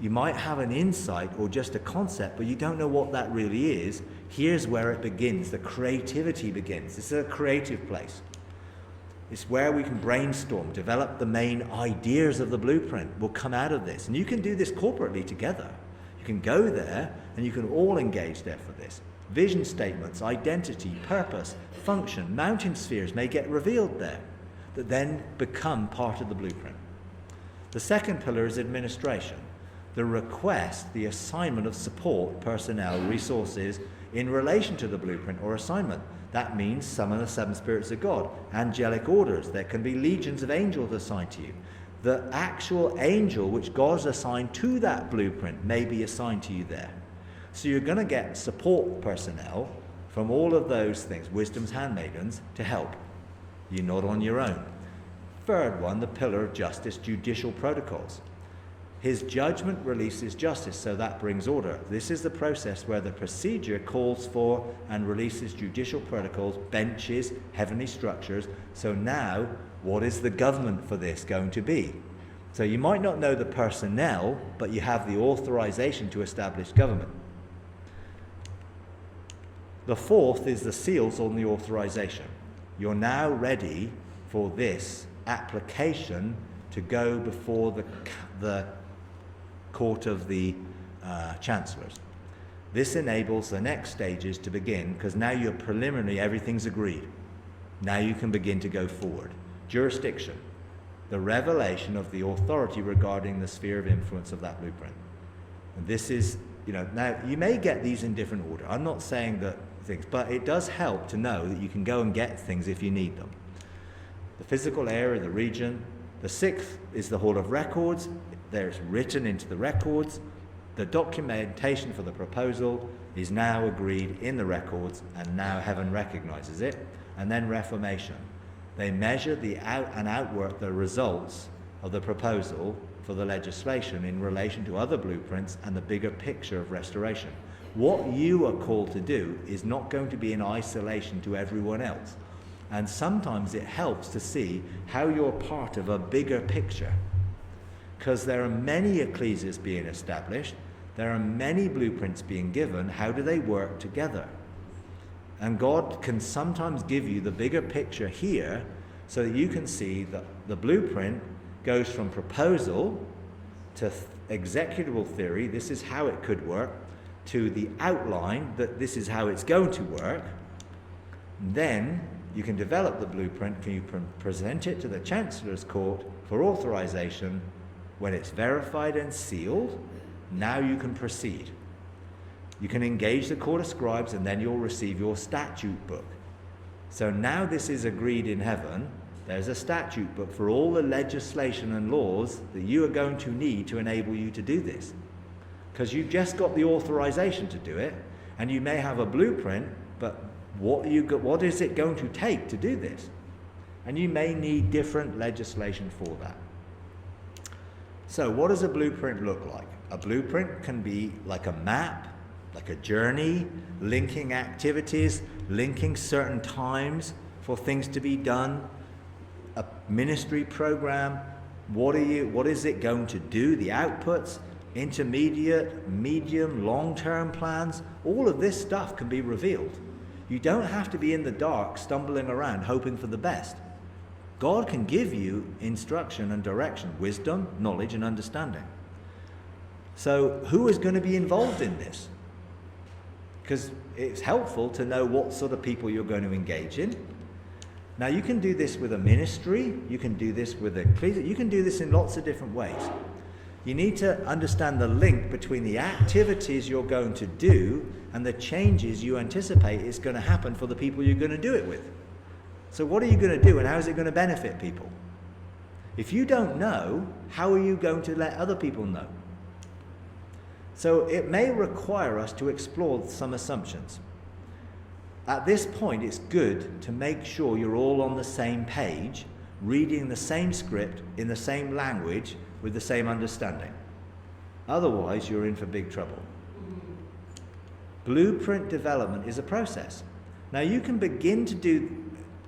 You might have an insight or just a concept, but you don't know what that really is. Here's where it begins. The creativity begins. This is a creative place. It's where we can brainstorm, develop the main ideas of the blueprint will come out of this. And you can do this corporately together. You can go there and you can all engage there for this. Vision statements, identity, purpose, function, mountain spheres may get revealed there that then become part of the blueprint. The second pillar is administration. The request, the assignment of support, personnel, resources in relation to the blueprint or assignment. That means summon the seven spirits of God, angelic orders. There can be legions of angels assigned to you. The actual angel which God's assigned to that blueprint may be assigned to you there. So you're going to get support personnel from all of those things, wisdom's handmaidens, to help. You're not on your own. Third one, the pillar of justice, judicial protocols. His judgment releases justice, so that brings order. This is the process where the procedure calls for and releases judicial protocols, benches, heavenly structures. So now, what is the government for this going to be? So you might not know the personnel, but you have the authorization to establish government. The fourth is the seals on the authorization. You're now ready for this application to go before the court of the chancellors. This enables the next stages to begin, because now you're preliminary, everything's agreed. Now you can begin to go forward. Jurisdiction, the revelation of the authority regarding the sphere of influence of that blueprint. And this is, now you may get these in different order. I'm not saying that things, but it does help to know that you can go and get things if you need them. The physical area, the region. The sixth is the Hall of Records. There's written into the records. The documentation for the proposal is now agreed in the records, and now heaven recognizes it. And then reformation. They measure and outwork the results of the proposal for the legislation in relation to other blueprints and the bigger picture of restoration. What you are called to do is not going to be in isolation to everyone else. And sometimes it helps to see how you're part of a bigger picture. Because there are many ecclesias being established, there are many blueprints being given. How do they work together? And God can sometimes give you the bigger picture here so that you can see that the blueprint goes from proposal to executable theory, this is how it could work, to the outline that this is how it's going to work. Then you can develop the blueprint, can you present it to the Chancellor's Court for authorization. When it's verified and sealed, now you can proceed. You can engage the Court of Scribes, and then you'll receive your statute book. So now this is agreed in heaven. There's a statute book for all the legislation and laws that you are going to need to enable you to do this. Because you've just got the authorization to do it, and you may have a blueprint, but what is it going to take to do this? And you may need different legislation for that. So what does a blueprint look like? A blueprint can be like a map, like a journey, linking activities, linking certain times for things to be done, a ministry program. What is it going to do? The outputs, intermediate, medium, long-term plans, all of this stuff can be revealed. You don't have to be in the dark stumbling around hoping for the best. God can give you instruction and direction, wisdom, knowledge, and understanding. So who is going to be involved in this? Because it's helpful to know what sort of people you're going to engage in. Now you can do this with a ministry, you can do this with a ecclesia, you can do this in lots of different ways. You need to understand the link between the activities you're going to do and the changes you anticipate is going to happen for the people you're going to do it with. So what are you going to do, and how is it going to benefit people? If you don't know, how are you going to let other people know? So it may require us to explore some assumptions. At this point, it's good to make sure you're all on the same page, reading the same script in the same language with the same understanding. Otherwise, you're in for big trouble. Blueprint development is a process. Now, you can begin to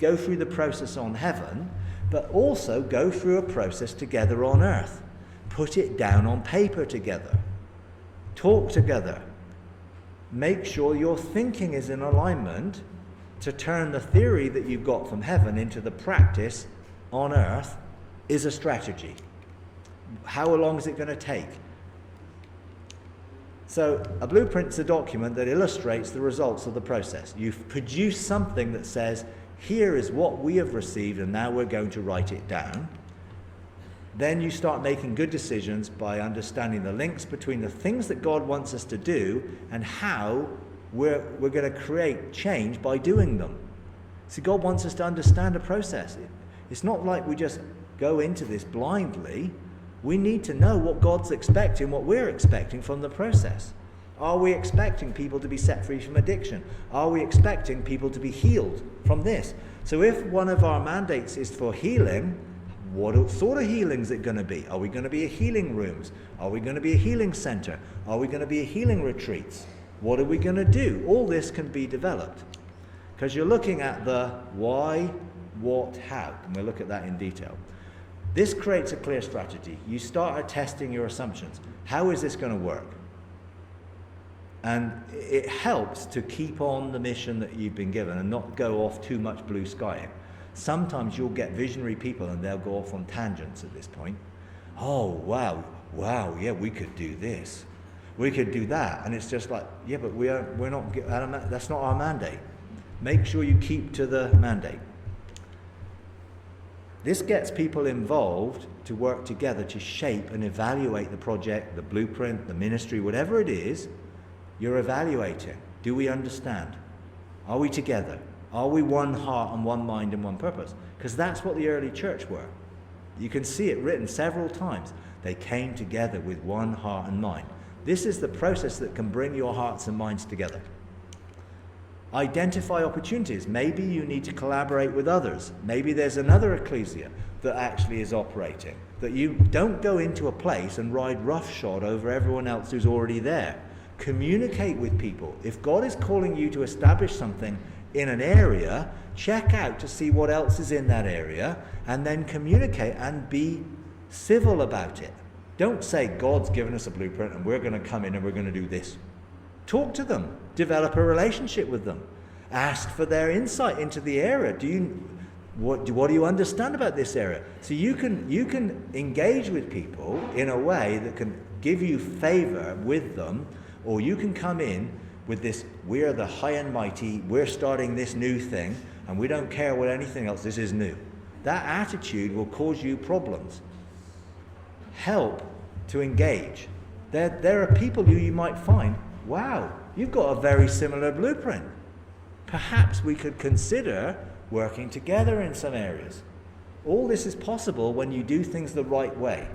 go through the process on heaven, but also go through a process together on earth. Put it down on paper together. Talk together. Make sure your thinking is in alignment to turn the theory that you've got from heaven into the practice on earth is a strategy. How long is it going to take? So a blueprint is a document that illustrates the results of the process. You've produced something that says, here is what we have received and now we're going to write it down. Then you start making good decisions by understanding the links between the things that God wants us to do and how we're going to create change by doing them. See, God wants us to understand a process. It's not like we just go into this blindly. We need to know what God's expecting, what we're expecting from the process. Are we expecting people to be set free from addiction? Are we expecting people to be healed from this? So if one of our mandates is for healing, what sort of healing is it going to be? Are we going to be a healing rooms? Are we going to be a healing center? Are we going to be a healing retreats? What are we going to do? All this can be developed. Because you're looking at the why, what, how. And we'll look at that in detail. This creates a clear strategy. You start testing your assumptions. How is this going to work? And it helps to keep on the mission that you've been given and not go off too much blue skying. Sometimes you'll get visionary people and they'll go off on tangents at this point. Oh, wow, yeah, we could do this. We could do that. And it's just like, yeah, but we're not, that's not our mandate. Make sure you keep to the mandate. This gets people involved to work together to shape and evaluate the project, the blueprint, the ministry, whatever it is, you're evaluating. Do we understand? Are we together? Are we one heart and one mind and one purpose? Because that's what the early church were. You can see it written several times. They came together with one heart and mind. This is the process that can bring your hearts and minds together. Identify opportunities. Maybe you need to collaborate with others. Maybe there's another ecclesia that actually is operating. That you don't go into a place and ride roughshod over everyone else who's already there. Communicate with people. If God is calling you to establish something in an area, check out to see what else is in that area and then communicate and be civil about it. Don't say God's given us a blueprint and we're going to come in and we're going to do this. Talk to them. Develop a relationship with them. Ask for their insight into the area. What do you understand about this area? So you can engage with people in a way that can give you favor with them, or you can come in with this, we're the high and mighty, we're starting this new thing, and we don't care what anything else, this is new. That attitude will cause you problems. Help to engage. There are people who you might find, wow, you've got a very similar blueprint. Perhaps we could consider working together in some areas. All this is possible when you do things the right way.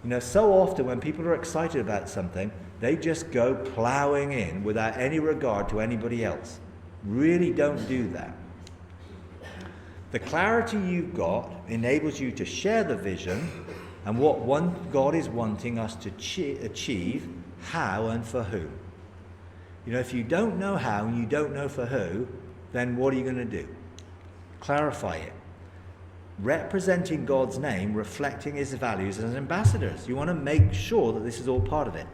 You know, so often when people are excited about something, they just go plowing in without any regard to anybody else. Really don't do that. The clarity you've got enables you to share the vision and what God is wanting us to achieve, how and for who. You know, if you don't know how and you don't know for who, then what are you going to do? Clarify it. Representing God's name, reflecting his values as ambassadors. You want to make sure that this is all part of it.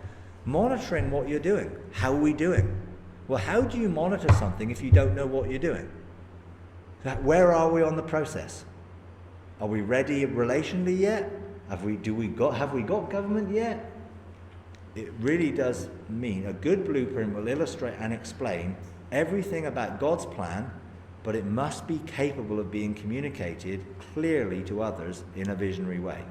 Monitoring what you're doing. How are we doing? Well, how do you monitor something if you don't know what you're doing? Where are we on the process? Are we ready relationally yet? Have we got government yet? It really does mean a good blueprint will illustrate and explain everything about God's plan, but it must be capable of being communicated clearly to others in a visionary way.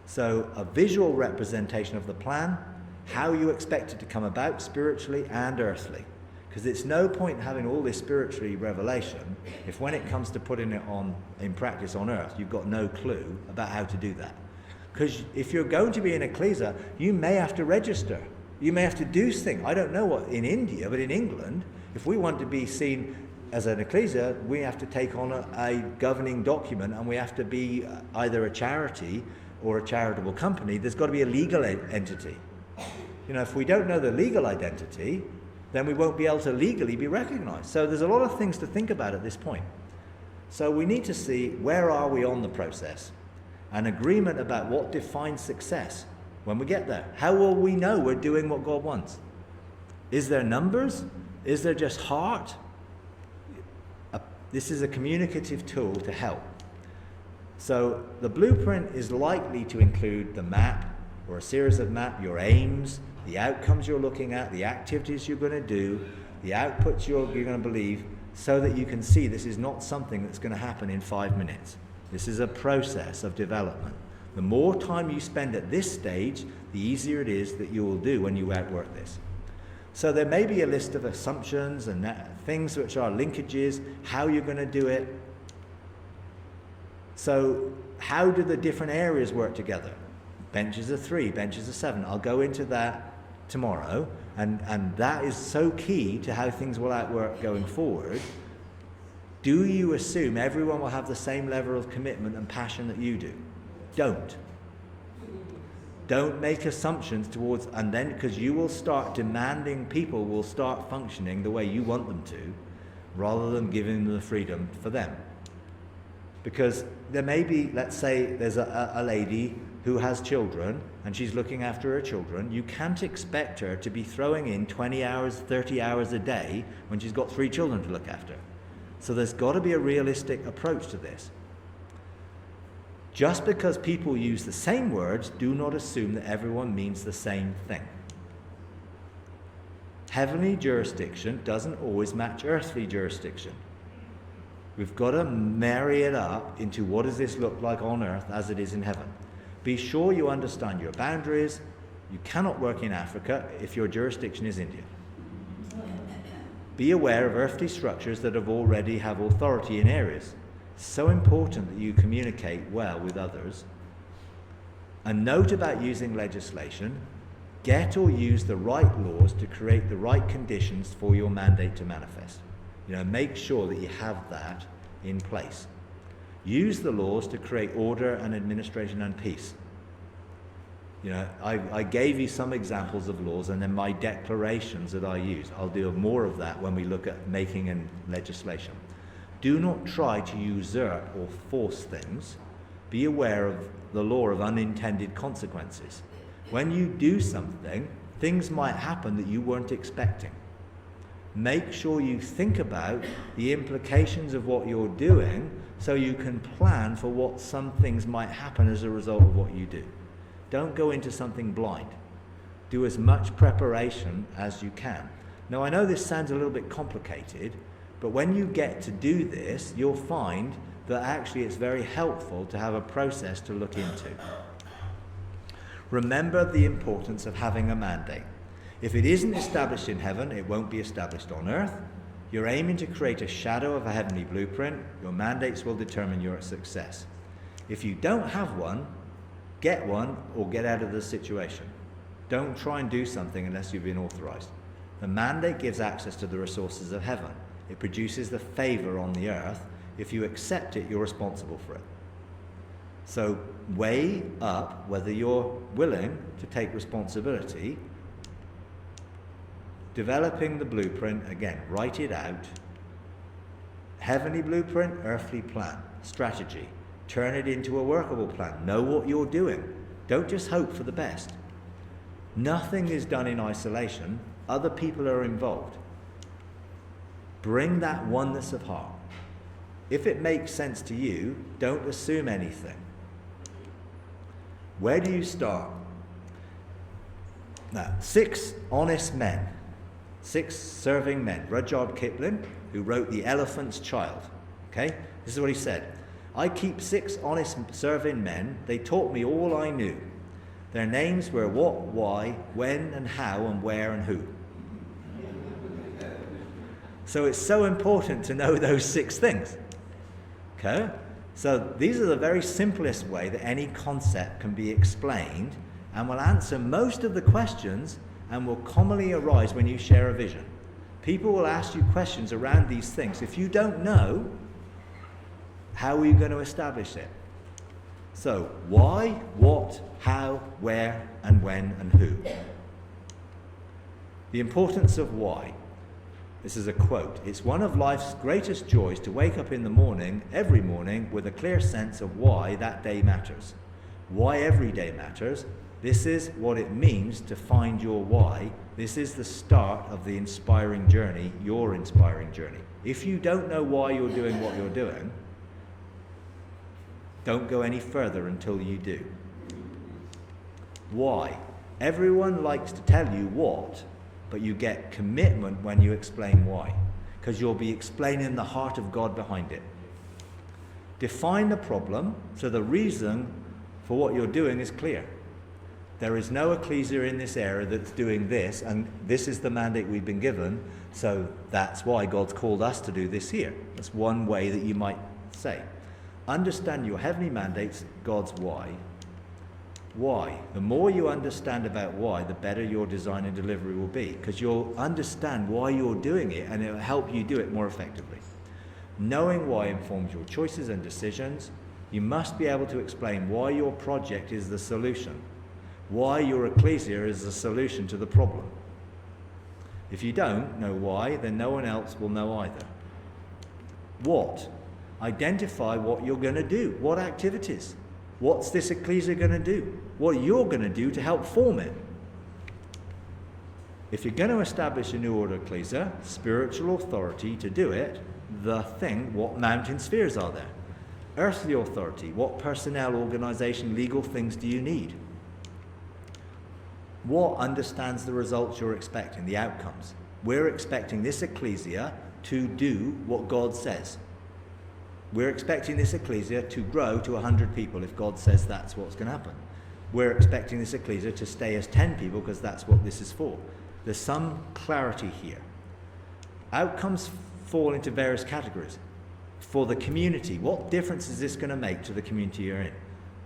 So a visual representation of the plan, how you expect it to come about spiritually and earthly. Because it's no point having all this spiritual revelation if when it comes to putting it in practice on earth, you've got no clue about how to do that. Because if you're going to be an ecclesia, you may have to register. You may have to do things. I don't know what in India, but in England, if we want to be seen as an ecclesia, we have to take on a governing document, and we have to be either a charity or a charitable company. There's got to be a legal entity. You know, if we don't know the legal identity, then we won't be able to legally be recognized. So there's a lot of things to think about at this point. So we need to see, where are we on the process? An agreement about what defines success when we get there. How will we know we're doing what God wants? Is there numbers? Is there just heart? This is a communicative tool to help. So the blueprint is likely to include the map or a series of maps, your aims, the outcomes you're looking at, the activities you're going to do, the outputs you're going to believe, so that you can see this is not something that's going to happen in 5 minutes. This is a process of development. The more time you spend at this stage, the easier it is that you will do when you outwork this. So there may be a list of assumptions and things which are linkages, how you're going to do it. So how do the different areas work together? Benches of 3, benches of 7. I'll go into that tomorrow, and that is so key to how things will outwork going forward. Do you assume everyone will have the same level of commitment and passion that you do? Don't make assumptions towards, and then because you will start demanding people will start functioning the way you want them to, rather than giving them the freedom for them. Because there may be, let's say there's a lady who has children and she's looking after her children. You can't expect her to be throwing in 20 hours, 30 hours a day when she's got 3 children to look after. So there's got to be a realistic approach to this. Just because people use the same words, do not assume that everyone means the same thing. Heavenly jurisdiction doesn't always match earthly jurisdiction. We've got to marry it up into what does this look like on earth as it is in heaven. Be sure you understand your boundaries. You cannot work in Africa if your jurisdiction is India. Be aware of earthly structures that already have authority in areas. It's so important that you communicate well with others. A note about using legislation: get or use the right laws to create the right conditions for your mandate to manifest. Make sure that you have that in place. Use the laws to create order and administration and peace. I gave you some examples of laws and then my declarations that I use. I'll do more of that when we look at making and legislation. Do not try to usurp or force things. Be aware of the law of unintended consequences. When you do something, things might happen that you weren't expecting. Make sure you think about the implications of what you're doing so you can plan for what some things might happen as a result of what you do. Don't go into something blind. Do as much preparation as you can. Now, I know this sounds a little bit complicated, but when you get to do this, you'll find that actually it's very helpful to have a process to look into. Remember the importance of having a mandate. If it isn't established in heaven, it won't be established on earth. You're aiming to create a shadow of a heavenly blueprint. Your mandates will determine your success. If you don't have one, get one or get out of the situation. Don't try and do something unless you've been authorized. The mandate gives access to the resources of heaven. It produces the favor on the earth. If you accept it, you're responsible for it. So weigh up whether you're willing to take responsibility. Developing the blueprint, again, write it out. Heavenly blueprint, earthly plan, strategy. Turn it into a workable plan. Know what you're doing. Don't just hope for the best. Nothing is done in isolation. Other people are involved. Bring that oneness of heart. If it makes sense to you, don't assume anything. Where do you start? Now, 6 honest men, 6 serving men. Rudyard Kipling, who wrote The Elephant's Child. Okay? This is what he said. I keep 6 honest serving men. They taught me all I knew. Their names were what, why, when, and how, and where, and who. So it's so important to know those 6 things. Okay? So these are the very simplest way that any concept can be explained, and will answer most of the questions and will commonly arise when you share a vision. People will ask you questions around these things. If you don't know, how are you going to establish it? So why, what, how, where, and when, and who. The importance of why. This is a quote. It's one of life's greatest joys to wake up in the morning, every morning, with a clear sense of why that day matters. Why every day matters. This is what it means to find your why. This is the start of the inspiring journey, your inspiring journey. If you don't know why you're doing what you're doing, Don't go any further until you do. Why? Everyone likes to tell you what, but you get commitment when you explain why, because you'll be explaining the heart of God behind it. Define the problem so the reason for what you're doing is clear. There is no ecclesia in this area that's doing this, and this is the mandate we've been given, so that's why God's called us to do this here. That's one way that you might say. Understand your heavenly mandates, God's why. Why? The more you understand about why, the better your design and delivery will be, because you'll understand why you're doing it, and it'll help you do it more effectively. Knowing why informs your choices and decisions. You must be able to explain why your project is the solution, why your ecclesia is the solution to the problem. If you don't know why, then no one else will know either. What? Identify what you're going to do. What activities? What's this ecclesia going to do? What you're going to do to help form it. If you're going to establish a new order ecclesia, spiritual authority to do it, the thing, what mountain spheres are there? Earthly authority, what personnel, organization, legal things do you need? What understands the results you're expecting, the outcomes? We're expecting this ecclesia to do what God says. We're expecting this ecclesia to grow to 100 people if God says that's what's going to happen. We're expecting this ecclesia to stay as 10 people because that's what this is for. There's some clarity here. Outcomes fall into various categories. For the community, what difference is this going to make to the community you're in?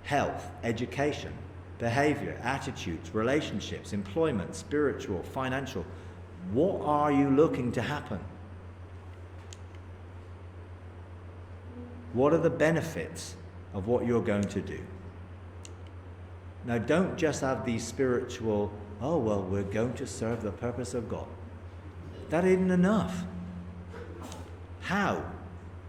Health, education, behavior, attitudes, relationships, employment, spiritual, financial. What are you looking to happen? What are the benefits of what you're going to do? Now, don't just have these spiritual, oh, well, we're going to serve the purpose of God. That isn't enough. How?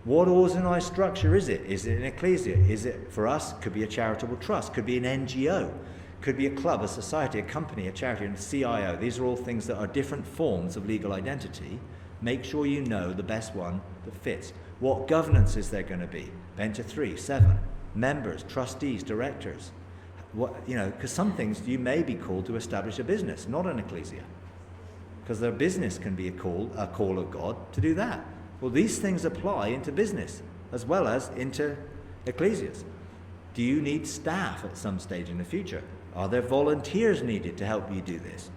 What organized structure is it? Is it an ecclesia? Is it, for us, could be a charitable trust, could be an NGO, could be a club, a society, a company, a charity, and a CIO. These are all things that are different forms of legal identity. Make sure you know the best one that fits. What governance is there going to be? Venture 3, 7, members, trustees, directors. What, because some things you may be called to establish a business, not an ecclesia. Because their business can be a call of God to do that. Well, these things apply into business as well as into ecclesias. Do you need staff at some stage in the future? Are there volunteers needed to help you do this?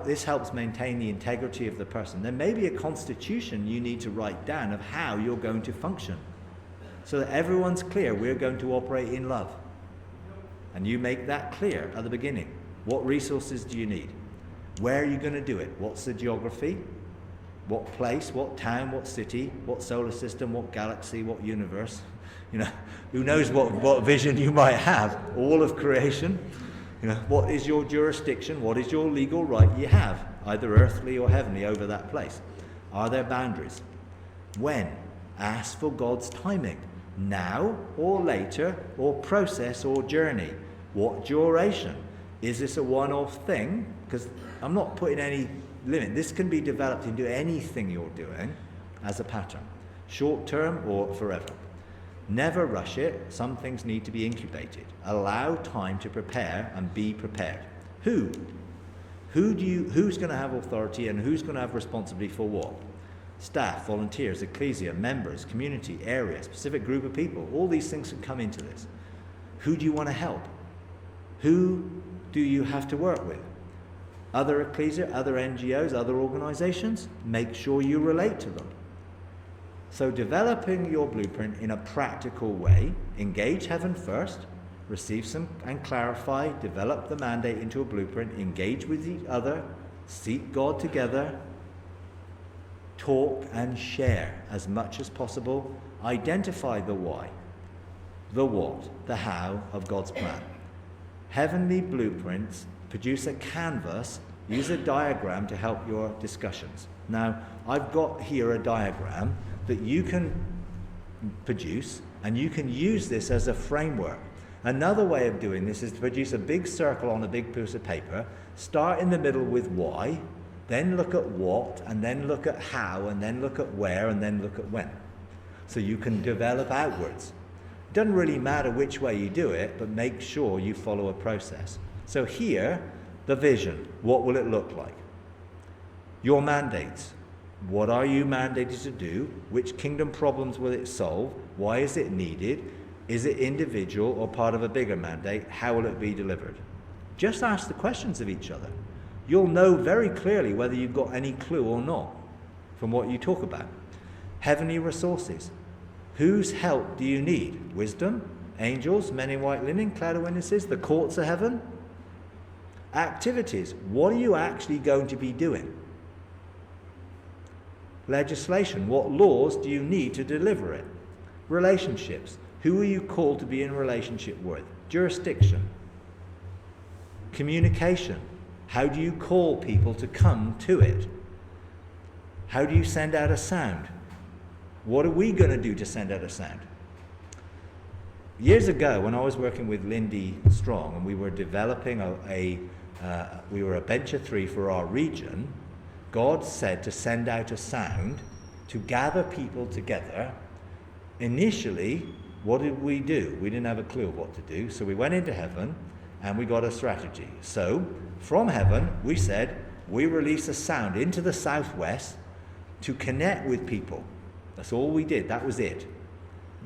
This helps maintain the integrity of the person. There may be a constitution you need to write down of how you're going to function so that everyone's clear we're going to operate in love. And you make that clear at the beginning. What resources do you need? Where are you going to do it? What's the geography? What place, what town, what city, what solar system, what galaxy, what universe? Who knows what vision you might have? All of creation. What is your jurisdiction? What is your legal right you have, either earthly or heavenly, over that place? Are there boundaries? When? Ask for God's timing. Now or later, or process or journey. What duration? Is this a one-off thing? Because I'm not putting any limit. This can be developed into anything you're doing as a pattern, short term or forever. Never rush it. Some things need to be incubated. Allow time to prepare and be prepared. Who's going to have authority and who's going to have responsibility for what? Staff, volunteers, ecclesia, members, community, area, specific group of people. All these things can come into this. Who do you want to help? Who do you have to work with? Other ecclesia, other NGOs, other organizations? Make sure you relate to them. So developing your blueprint in a practical way, engage heaven first, receive some and clarify, develop the mandate into a blueprint, engage with each other, seek God together, talk and share as much as possible, identify the why, the what, the how of God's plan. Heavenly blueprints produce a canvas, use a diagram to help your discussions. Now, I've got here a diagram that you can produce, and you can use this as a framework. Another way of doing this is to produce a big circle on a big piece of paper, start in the middle with why, then look at what, and then look at how, and then look at where, and then look at when. So you can develop outwards. It doesn't really matter which way you do it, but make sure you follow a process. So here, the vision. What will it look like? Your mandates. What are you mandated to do? Which kingdom problems will it solve? Why is it needed? Is it individual or part of a bigger mandate? How will it be delivered? Just ask the questions of each other. You'll know very clearly whether you've got any clue or not from what you talk about. Heavenly resources. Whose help do you need? Wisdom? Angels? Men in white linen? Cloud of witnesses? The courts of heaven? Activities. What are you actually going to be doing? Legislation. What laws do you need to deliver it? Relationships. Who are you called to be in relationship with? Jurisdiction. Communication. How do you call people to come to it? How do you send out a sound? What are we going to do to send out a sound? Years ago, when I was working with Lindy Strong, and we were developing we were a bench of 3 for our region, God said to send out a sound to gather people together. Initially, what did we do? We didn't have a clue of what to do, so we went into heaven and we got a strategy. So, from heaven, we said, we release a sound into the southwest to connect with people. That's all we did, that was it.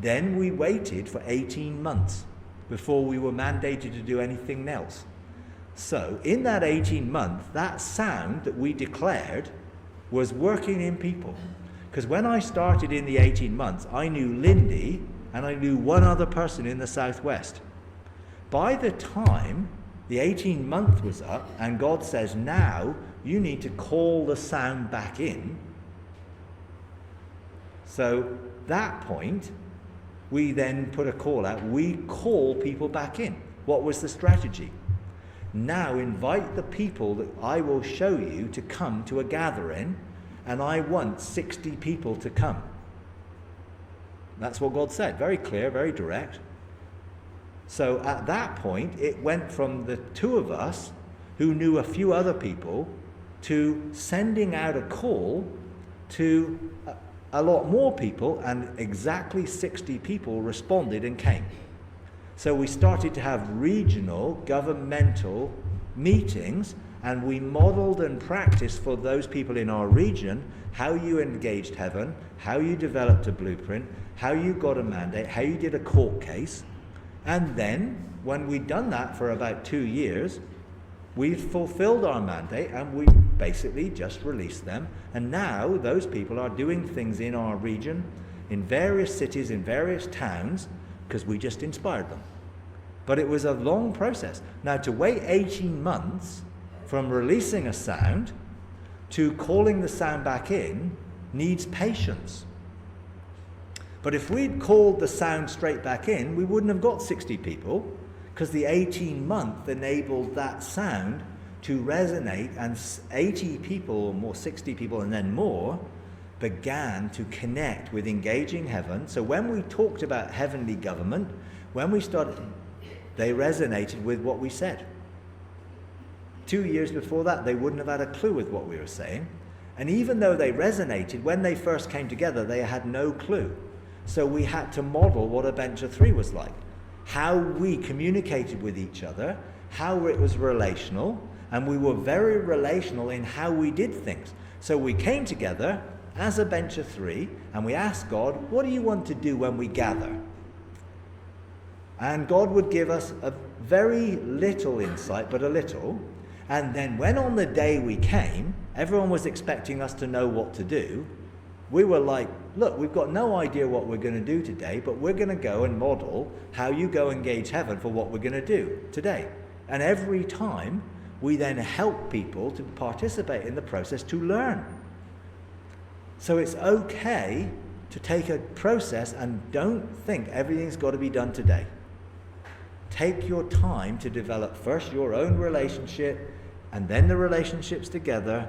Then we waited for 18 months before we were mandated to do anything else. So, in that 18 months, that sound that we declared was working in people. Because when I started in the 18 months, I knew Lindy and I knew one other person in the southwest. By the time the 18 month was up and God says, now you need to call the sound back in. So that point, we then put a call out. We call people back in. What was the strategy? Now invite the people that I will show you to come to a gathering, and I want 60 people to come. That's what God said. Very clear, very direct. So at that point, it went from the 2 of us who knew a few other people to sending out a call to a lot more people, and exactly 60 people responded and came. So we started to have regional, governmental meetings, and we modeled and practiced for those people in our region how you engaged heaven, how you developed a blueprint, how you got a mandate, how you did a court case. And then, when we'd done that for about 2 years, we fulfilled our mandate and we basically just released them. And now those people are doing things in our region, in various cities, in various towns, because we just inspired them. But it was a long process. Now, to wait 18 months from releasing a sound to calling the sound back in needs patience. But if we'd called the sound straight back in, we wouldn't have got 60 people, because the 18-month enabled that sound to resonate, and 80 people or more, 60 people and then more, began to connect with engaging heaven. So when we talked about heavenly government, when we started, they resonated with what we said. 2 years before that, they wouldn't have had a clue with what we were saying. And even though they resonated, when they first came together, they had no clue. So we had to model what a bench of 3 was like. How we communicated with each other, how it was relational, and we were very relational in how we did things. So we came together as a bench of 3, and we asked God, what do you want to do when we gather? And God would give us a very little insight, but a little. And then when on the day we came, everyone was expecting us to know what to do. We were like, look, we've got no idea what we're going to do today, but we're going to go and model how you go engage heaven for what we're going to do today. And every time, we then help people to participate in the process to learn. So it's okay to take a process and don't think everything's got to be done today. Take your time to develop first your own relationship and then the relationships together.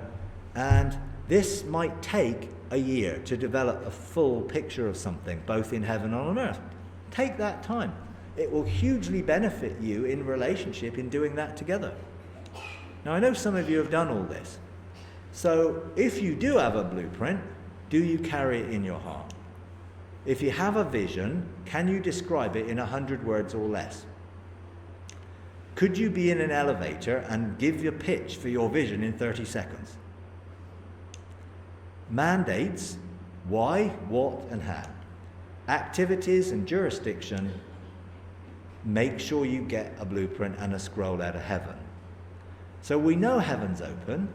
And this might take a year to develop a full picture of something, both in heaven and on earth. Take that time. It will hugely benefit you in relationship in doing that together. Now, I know some of you have done all this. So if you do have a blueprint, do you carry it in your heart? If you have a vision, can you describe it in 100 words or less? Could you be in an elevator and give your pitch for your vision in 30 seconds? Mandates: why, what, and how. Activities and jurisdiction: make sure you get a blueprint and a scroll out of heaven. So we know heaven's open.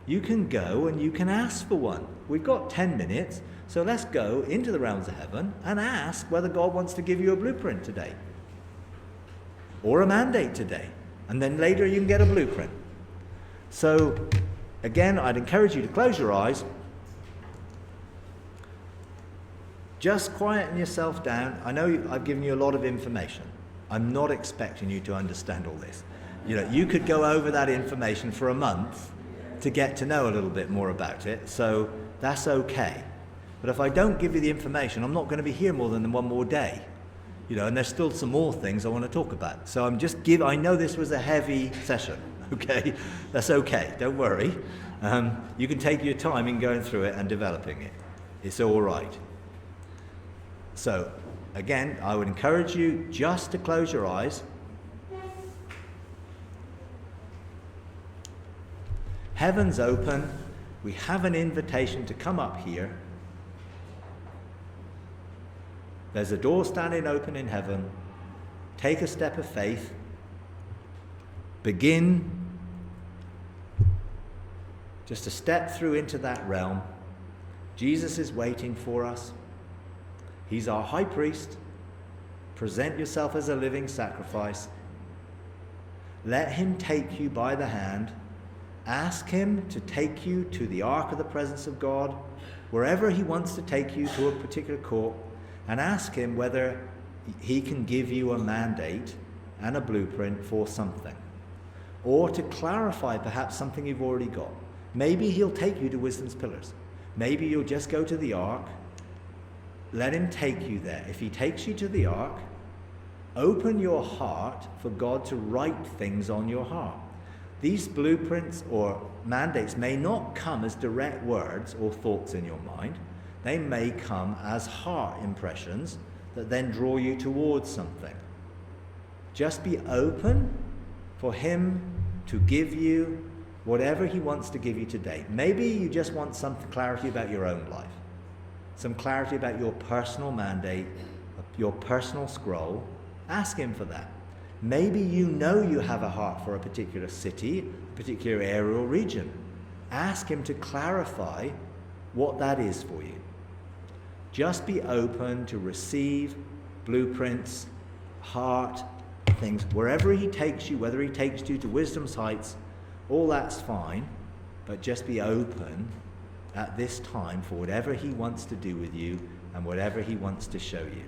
You can go and you can ask for one. We've got 10 minutes, so let's go into the realms of heaven and ask whether God wants to give you a blueprint today, or a mandate today, and then later you can get a blueprint. So again, I'd encourage you to close your eyes. Just quieten yourself down. I know I've given you a lot of information. I'm not expecting you to understand all this. You could go over that information for a month to get to know a little bit more about it, so that's okay. But if I don't give you the information, I'm not going to be here more than one more day. And there's still some more things I want to talk about. So I know this was a heavy session, okay? That's okay, don't worry. You can take your time in going through it and developing it. It's all right. So, again, I would encourage you just to close your eyes. Heaven's open. We have an invitation to come up here. There's a door standing open in heaven. Take a step of faith. Begin just to step through into that realm. Jesus is waiting for us. He's our high priest. Present yourself as a living sacrifice. Let him take you by the hand. Ask him to take you to the ark of the presence of God, wherever he wants to take you to a particular court, and ask him whether he can give you a mandate and a blueprint for something, or to clarify perhaps something you've already got. Maybe he'll take you to wisdom's pillars. Maybe you'll just go to the ark. Let him take you there. If he takes you to the ark, open your heart for God to write things on your heart. These blueprints or mandates may not come as direct words or thoughts in your mind. They may come as heart impressions that then draw you towards something. Just be open for him to give you whatever he wants to give you today. Maybe you just want some clarity about your own life, some clarity about your personal mandate, your personal scroll. Ask him for that. Maybe you have a heart for a particular city, a particular area or region. Ask him to clarify what that is for you. Just be open to receive blueprints, heart, things. Wherever he takes you, whether he takes you to wisdom's heights, all that's fine, but just be open at this time for whatever he wants to do with you and whatever he wants to show you.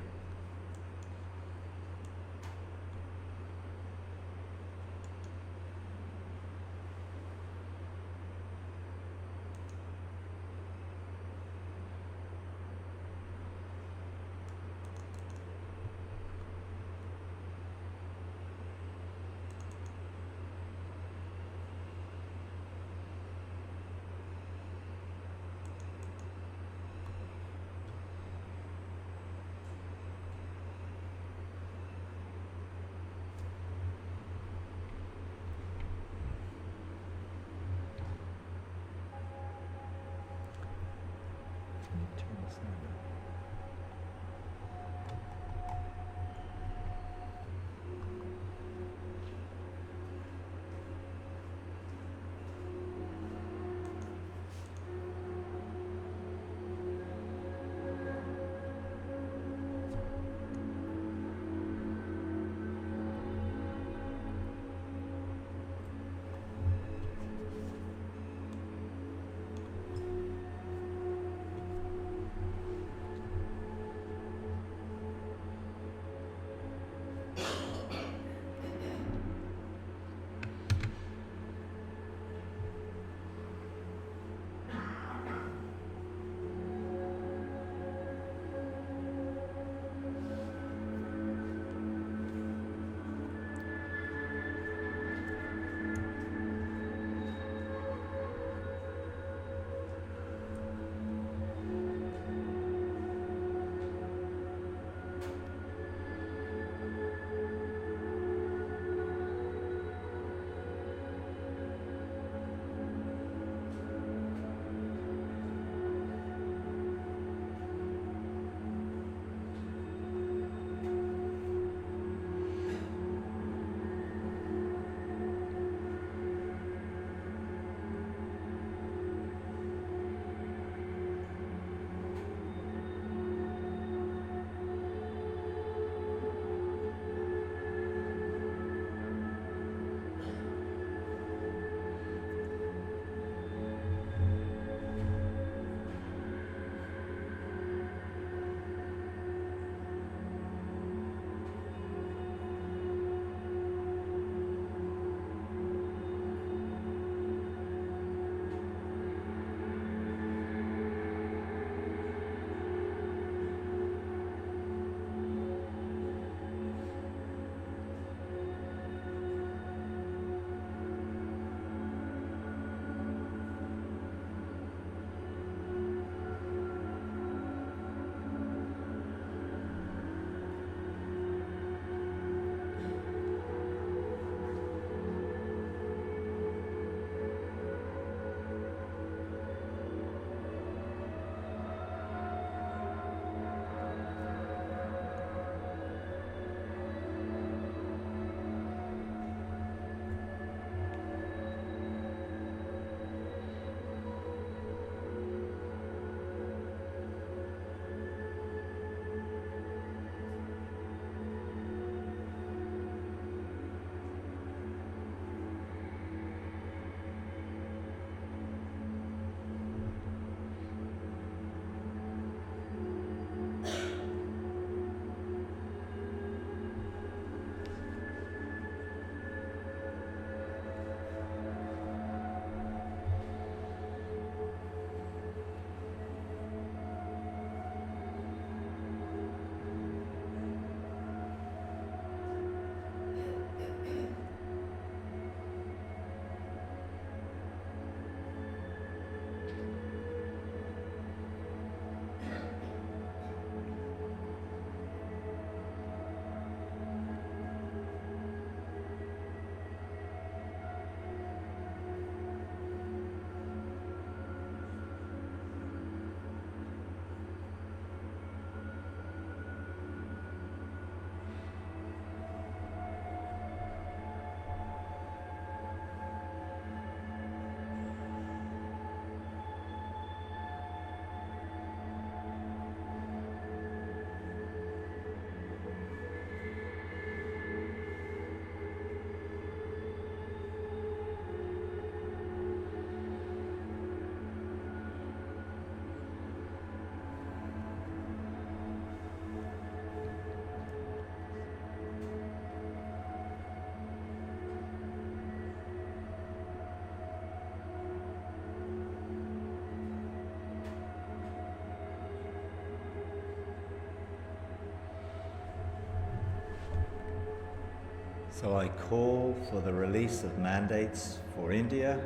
So I call for the release of mandates for India,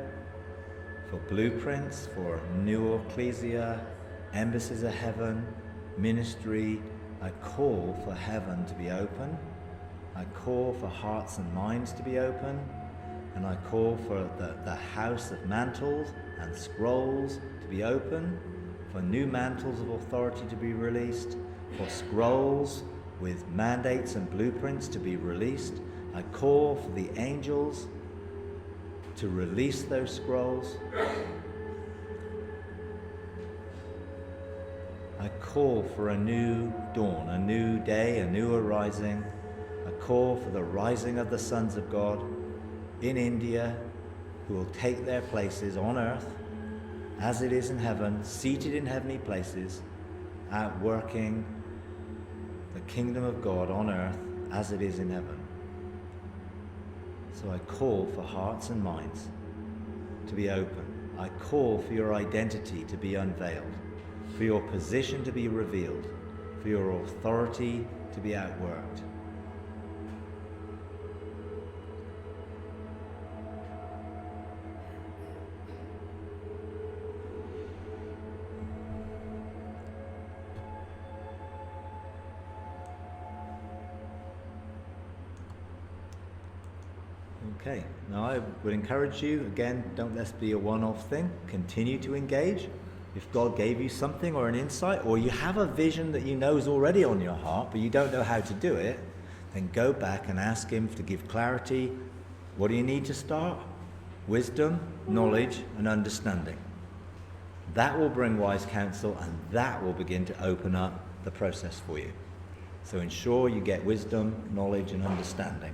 for blueprints, for new ecclesia, embassies of heaven, ministry. I call for heaven to be open. I call for hearts and minds to be open. And I call for the house of mantles and scrolls to be open, for new mantles of authority to be released, for scrolls with mandates and blueprints to be released. I call for the angels to release those scrolls. I call for a new dawn, a new day, a new arising. I call for the rising of the sons of God in India, who will take their places on earth as it is in heaven, seated in heavenly places, outworking the kingdom of God on earth as it is in heaven. So I call for hearts and minds to be open. I call for your identity to be unveiled, for your position to be revealed, for your authority to be outworked. Okay, now I would encourage you, again, don't let this be a one-off thing. Continue to engage. If God gave you something or an insight, or you have a vision that you know is already on your heart, but you don't know how to do it, then go back and ask him to give clarity. What do you need to start? Wisdom, knowledge, and understanding. That will bring wise counsel, and that will begin to open up the process for you. So ensure you get wisdom, knowledge, and understanding.